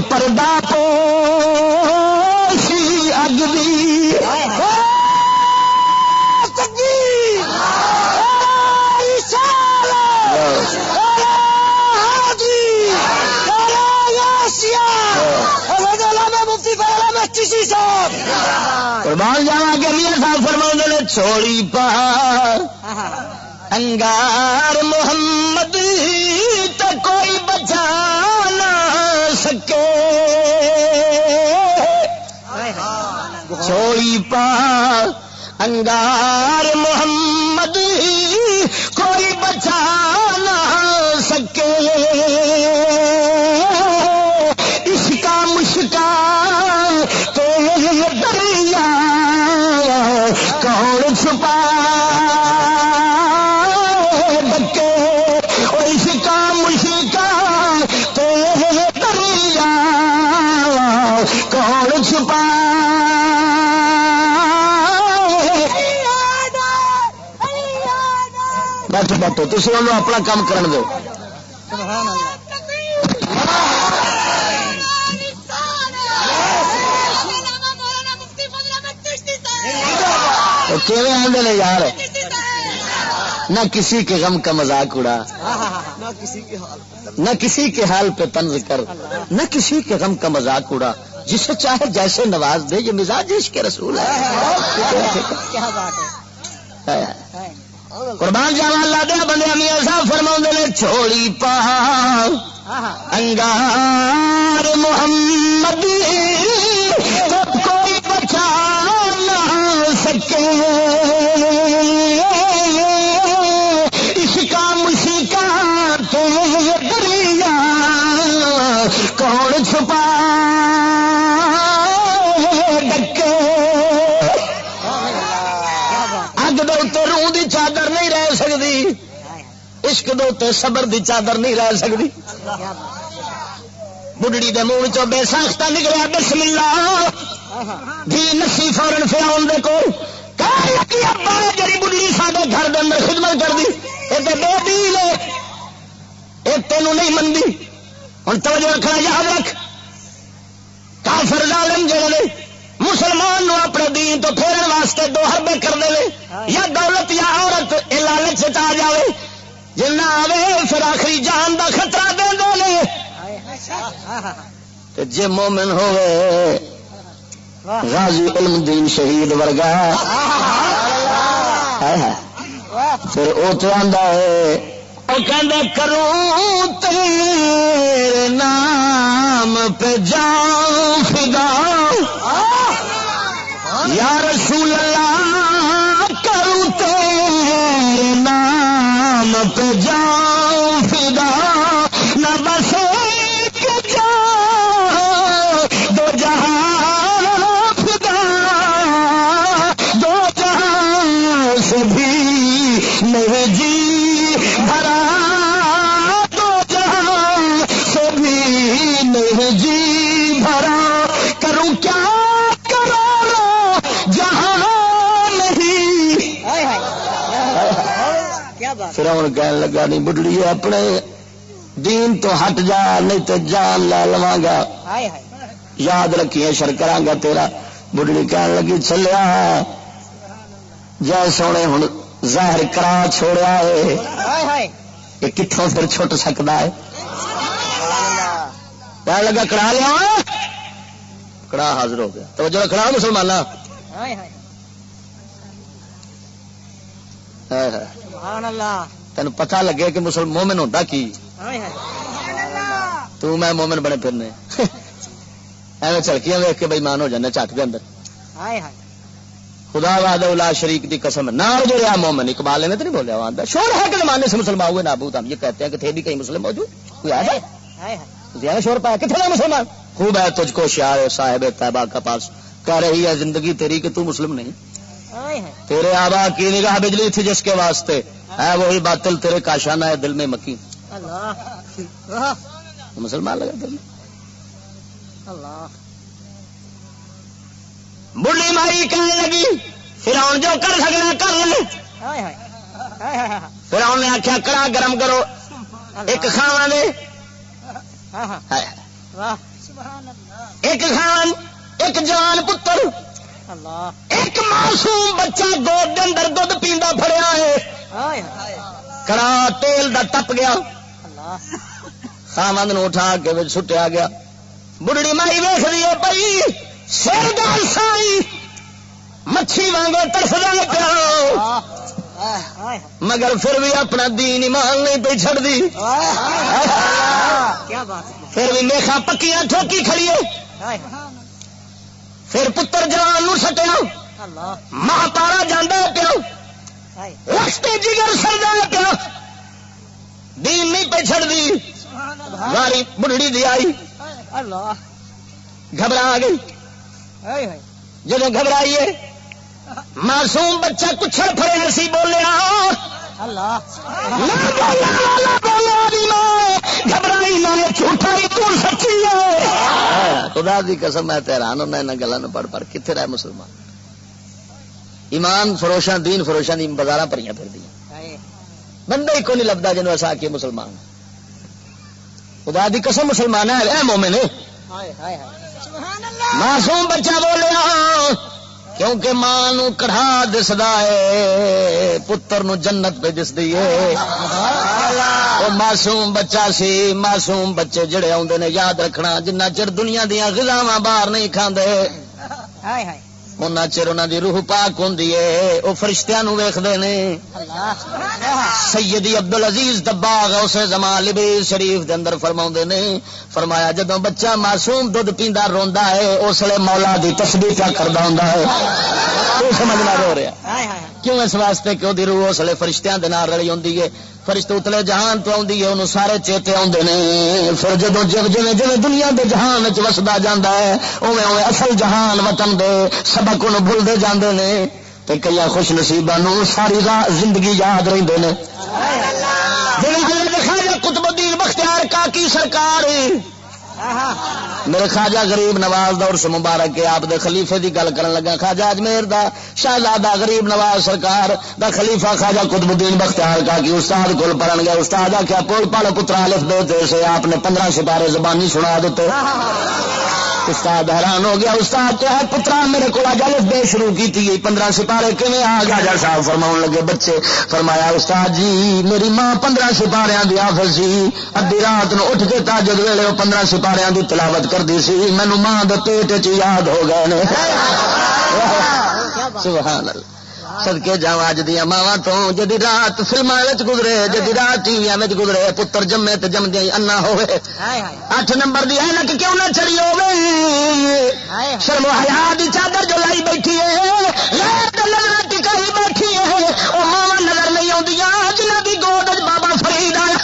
پردہ پوشی اگلی قربان جاوا کے میاں صاحب فرماؤندے نے چھوڑی پا انگار محمد تو کوئی بچا نہ سکے چھوڑی پا انگار محمد کوئی بچا نہ سکے اس کا مشکا تو دریا کون چھپا چھپا بیٹھو بیٹھو تھی انہوں اپنا کام کرن دو کیویں آدھے نے یار نہ کسی کے غم کا مذاق اڑا نہ کسی کے حال پہ طنز کر نہ کسی کے غم کا مذاق اڑا جسے چاہے جیسے نواز دے یہ مزاج عشق کے رسول ہے قربان جاوا اللہ دے بندے میاں صاحب فرماؤندے نے چھوڑی پا انگار محمد تو کوئی بچا نہ سکے اس کا مشکا تو دریا کون چھپا ڈکے اگ دے روح دی چادر نہیں رہ سکتی عشق دے صبر دی چادر نہیں رہ سکتی بڑھڑی دے منہ چو بے ساختہ نکلیا بسم اللہ بھی نسی فورن فراؤن دے کو ابا جی بڑھڑی سارے گھر دے اندر خدمت کر دی یہ بے دل ہے یہ تینوں نہیں منتی ہوں توجہ رکھنا یاد رکھ کافر ظالم جڑے مسلمان نو اپنے دین تو پھیرن واسطے دو حربے کرتے ہیں یا دولت یا عورت یہ لالچ آ جائے جنا آئے پھر آخری جان دا خطرہ دے دے جے مومن ہوئے غازی علم دین شہید ورگا پھر وہ تو آدھا ہے وہ کہندے کروں تیرے نام پہ جاؤں فدا یا رسول اللہ کروں تیرے نام پہ جاؤں فدا نہ بس ایک جان دو جہاں فدا دو جہاں سے بھی نہیں جی بھرا دو جہاں سے بھی نہیں جی بھرا کروں کیا فرعون کہنے لگا نہیں بڑھڑی اپنے دین تو ہٹ جا نہیں تو جان لے لواں گا یاد رکھیے شر کراں گا تیرا بڑھڑی کہنے لگی چلیا جے سونے ہوں ظاہر کرا چھوڑیا ہے یہ کتوں پھر چھٹ سکتا ہے کہنے لگا کڑا لیا کڑا حاضر ہو گیا توجہ رکھنا مسلمان تین پتہ لگے کہ مسلم مومن ہوتا کی تو میں مومن بنے پھرنے ایویں چڑکیاں ویخ کے بےمان ہو جانے چٹ کے اندر خدا وحدہ لا شریک دی قسم نہ جو رہا مومن اقبال نے تو نہیں بولیا وہاں شور ہے کہ زمانے سے مسلمان ہوئے نابود ہم یہ کہتے ہیں کہ تھے بھی کہیں مسلم موجود کوئی آیا ہے شور پایا کتنے مسلمان خوب ہے تجھ کو شعر صاحب طیبہ کا پاس کہہ رہی ہے زندگی تیری کہ تو مسلم نہیں تیرے آبا کی نگاہ بجلی تھی جس کے واسطے ہے وہی باطل تیرے کاشانہ ہے دل میں مکی مسلمان لگا دل میں بڑھی مائی کہنے لگی فرعون جو کر سکنا کر لے فرعون نے آخیا کڑا گرم کرو ایک کھاوا نے ایک خان ایک جان پتر ایک معصوم بچہ گود کے اندر دودھ پیندا پھڑیا ہے کڑا تیل دا تپ گیا خامد نو اٹھا کے سٹیا گیا بڑھڑی مائی ویخ رہی ہے پئی سر گال سائی مچھی وانگو ترسدا پیا مگر پھر بھی اپنا دین ایمان نہیں پہ چھڑ دی پھر بھی میخا پکیاں ٹھوکی کھڑی ہے پھر پتر جوان نو سٹیا ماں پارا جانا پیا رستے جگر سردا پیا دین نہیں پہ چھڑ دی واری بڑھڑی دی آئی گھبرا گئی جب گھبرائیے معصوم بچہ کچھ پڑے سی بولیا اللہ گھبرائی نہ جھوٹا ہی تو سچی ہے. خدا دی قسم میں حیران ہونا انہاں گلاں نوں پڑھ پڑھ کتنے رہے مسلمان. ایمان فروشاں دین فروشاں دی بازاراں پریاں پھردیاں بندہ ہی کوئی نہیں لبدا جنوں اسا کہ مسلمان. خدا دی قسم مسلمان ہے اے مومن ہے. معصوم بچہ بولیا کیونکہ ماں نو کڑھا دسدا ہے پتر نو جنت پہ دسدی ہے. او معصوم بچہ سی. معصوم بچے جڑے آوندے نے یاد رکھنا جنہ چر دنیا دیاں غذاواں باہر نہیں کھاندے اُنہ چر انہاں دی روح پاک ہوندی ہے. او فرشتیاں نو ویکھدے نے. سیدی عبدالعزیز دباغ اس زمان لبیس شریف دے اندر فرماوندے نے فرمایا جدوں بچہ معصوم دودھ پیندا روندا ہے اس لیے مولا دی تسبیح کیا کردا ہوندا ہے. تو سمجھنا رو رہا کیوں اس واسطے کہ دی روح اس لیے فرشتیاں دے نال رلی ہوندی ہے. فرشتے اتلے جہان تو آندی ہے انہوں سارے چیتے آندے نے. پھر جدوں جویں دنیا دے جہان وچ وسدا جاندا ہے اوویں اوویں اصل جہان وطن دے سبق انہوں بھولدے جاندے نے. تے کئی خوش نصیباں نوں ساری زندگی یاد رہندے نے. خواجہ قطب الدین بختیار کاکی سرکار میرے خواجہ غریب نواز دور سے مبارک ہے. آپ دے خلیفے دی گل کرن لگا خواجہ اجمیر دا شہزادہ غریب نواز سرکار دا خلیفہ خواجہ قطب الدین بختیار کاکی استاد کول پڑھن گیا. استاد آخیا پڑھ پڑھ پترا الف بے تے سے آپ نے 15 سپارے زبانی سنا دیتے. استاد حیران ہو گیا. استاد تو ہے پترا میرے کو الف بے شروع کی تھی 15 سپارے کیویں آ گیا. خواجہ صاحب فرماؤن لگے بچے فرمایا استاد جی میری ماں 15 سپاریاں دی حافظ سی. ادھی رات نو اٹھ کے تہجد ویلے 15 سپاریاں دی تلاوت کردی سی. مینوں ماں دے پیٹ وچ یاد ہو گئے نے. سبحان اللہ. صدقے جاواں اج دیاں ماواں تو جدی رات فلماں وچ گزرے جدی رات ٹی ویاں وچ گزرے پتر جمے تے جمدے ہی انا ہوے 8 نمبر دی اینک کیوں نہ چڑی ہوے. شرم و حیا دی چادر جو لائی بیٹھی ہے غیر دے نظر ٹکائی بیٹھی ہے. او ماواں نظر نہیں اوندیاں جنہاں دی گود وچ بابا فرید آیا.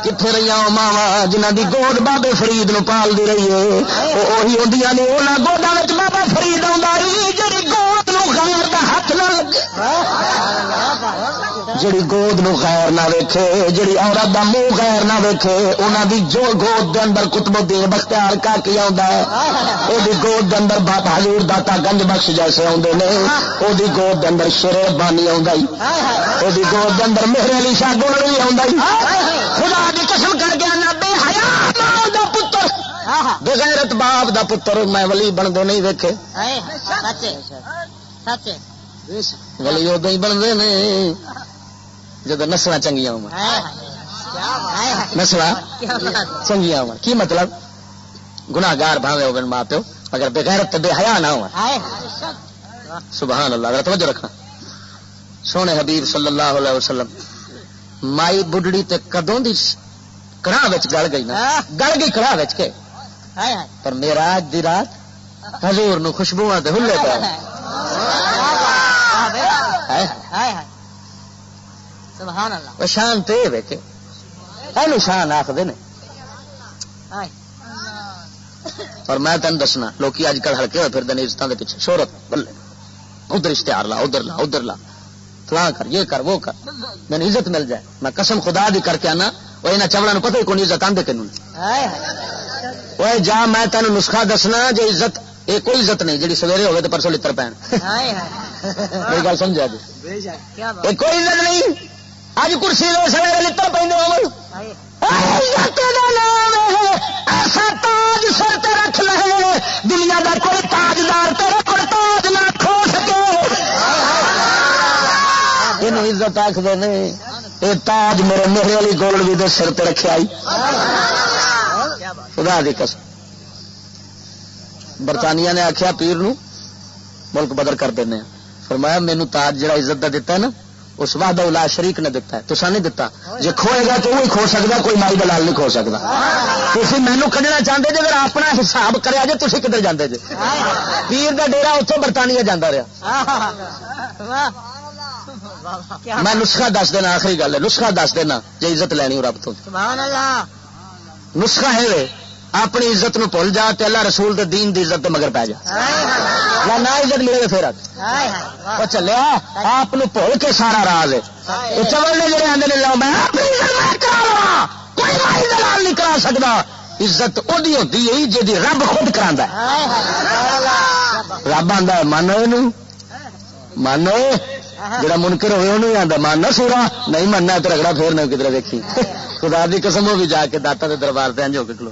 کتنے رہی ماوا جنہ دی گود بابے فرید نو پال دی رہی ہے وہی ہوندیاں نے انہاں گوڈاں وچ بابا فرید آوندا ہے جڑی گود نو غیر دا ہاتھ نہ لگے. جڑی گود نو غیر نہ ویکھے جڑی عورت دا منہ غیر نہ ویکھے انہاں دی جو گود دے اندر قطب الدین بختیار کاکی آوندا ہے او دی گود دے اندر بابا حضور داتا گنج بخش جیسے آوندے نے. او دی گود دے اندر شیر ربانی آوندا ہے. او دی گود دے اندر مہر علی شاہ گولوی آوندا ہے. خدا دی قسم کر کے نہ بے حیا ماں دا پتر بے غیرت باپ دا پتر میں ولی بندے نہیں ویکھے. ولی ادو ہی بنتے نے جدو نسل چنگیاں ہو نسل چنگیاں ہو. کی مطلب گناہگار بھاوے ہو ماں پیو اگر بے غیرت بے حیا نہ ہو. سبحان اللہ. اگر توجہ رکھنا سونے حبیب صلی اللہ علیہ وسلم مائی بڈڑی تے کدوں دی کڑاہ وچ گل گئی نا گل گئی کڑاہ وچ کے پر میراج دی رات حضور نو خوشبواں تے ہلے پے. سبحان اللہ. شان تے ویکھے اینو شان آکھدے نے. اور میں تینوں دسنا لوکی اج کل ہلکے ہوئے پھردے نے عزتاں دے پیچھے شہرت بلے ادھر اشتہار لا ادھر لا فلاں کر یہ کر وہ کر میں عزت مل جائے. میں قسم خدا دی کر کے آنا وہ انہاں چوڑاں نوں پتہ ہی کوئی عزت آندے کنوں وہ جا میں تینوں نسخہ دسنا جو عزت یہ کوئی عزت نہیں جی سویرے ہوگی تو پرسوں لتر پین میری گل سمجھا جی یہ کوئی عزت نہیں. اج کرسی سویرے لتر پہ ایسا تاج سر تے رکھ لے دنیا کا کوئی تاجدار تیرے کو تاج نہ کھو سکے. یہ عزت آخر نے یہ تاج میرے میرے والی گولڈ بھی دے سر تے رکھے آئی. خدا دی قسم برطانیہ نے آخیا پیر نو ملک بدر کر دینے فرمایا مینو تاج جڑا عزت دا دیتا ہے نا اس وحدہ لا شریک نے دیتا ہے تسا نہیں دیتا. جے کھوئے گا تو وہی کھو سکتا کوئی مائی دلال نہیں کھو سکتا. تھی مینو کھڈنا چاہتے جی اگر اپنا حساب کریا جے تھی کدھر جاندے جے. پیر دا ڈیرا اتوں برطانیہ جانا رہا. میں نسخہ دس دینا آخری گل ہے نسخہ دس دینا جی عزت لینی رب تو. نسخہ ہے اپنی عزت نو بھول جا تے اللہ رسول دے دین دی عزت دے مگر پی جا نہ عزت ملے پھر وہ چلیا آپ بھول کے سارا راز ہے یہ چول نے جڑے آدھے لاؤ میں کوئی مائی دلال نہیں کرا سکتا عزت وہی ہوتی ہے جی رب خود کرا رب آتا ہے من من جڑا منکر ہوئے انہوں آتا من سورا نہیں مننا تو رگڑا پھر نہ کدھر دیکھی خدا دی قسم وہ بھی جا کے داتا دے دربار سے انج ہو کے کھلو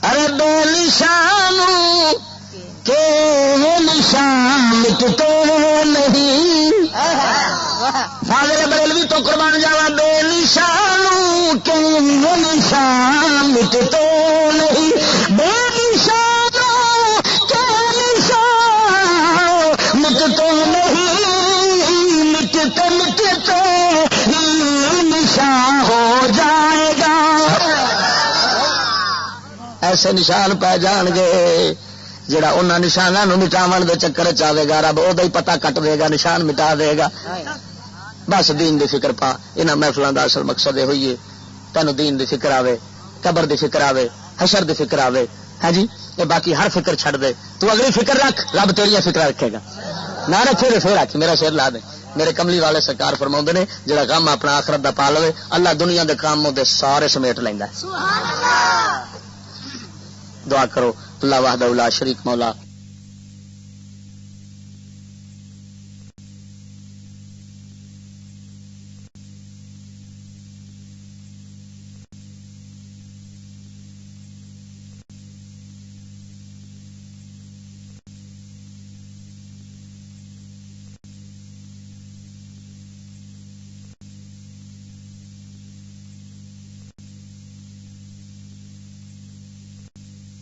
ارے بے نشان کے نشان مٹتے نہیں فاضل بریلوی تو قربان جاوا بے نشان کے نشان مٹتے نہیں بے نشان کے نشان مٹتے نہیں مٹتے مٹتے نشان ہو جائے گا ایسے نشان پہ جان گے جڑا انہاں نشاناں نو مٹاون دے چکر چاہے گا رب اودے ہی پتہ کٹ دے گا نشان مٹا دے گا بس دین دی فکر پا انہاں محفلاں دا اصل مقصد یہ ہوئی ہے تینوں دین دی فکر آوے قبر دی فکر آوے حشر دی فکر آوے ہاں جی یہ باقی ہر فکر چھڑ دے تو اگلی فکر رکھ رب تیری فکر رکھے گا نہ رکھے تو پھر رکھ میرا شعر لا دے میرے کملی والے سرکار فرماؤندے نے جڑا غم اپنا آخرت دا پا لوے اللہ دنیا دے کاموں دے سارے سمیٹ لیندا ہے دعا کرو اللہ وحدہ لا شریک مولا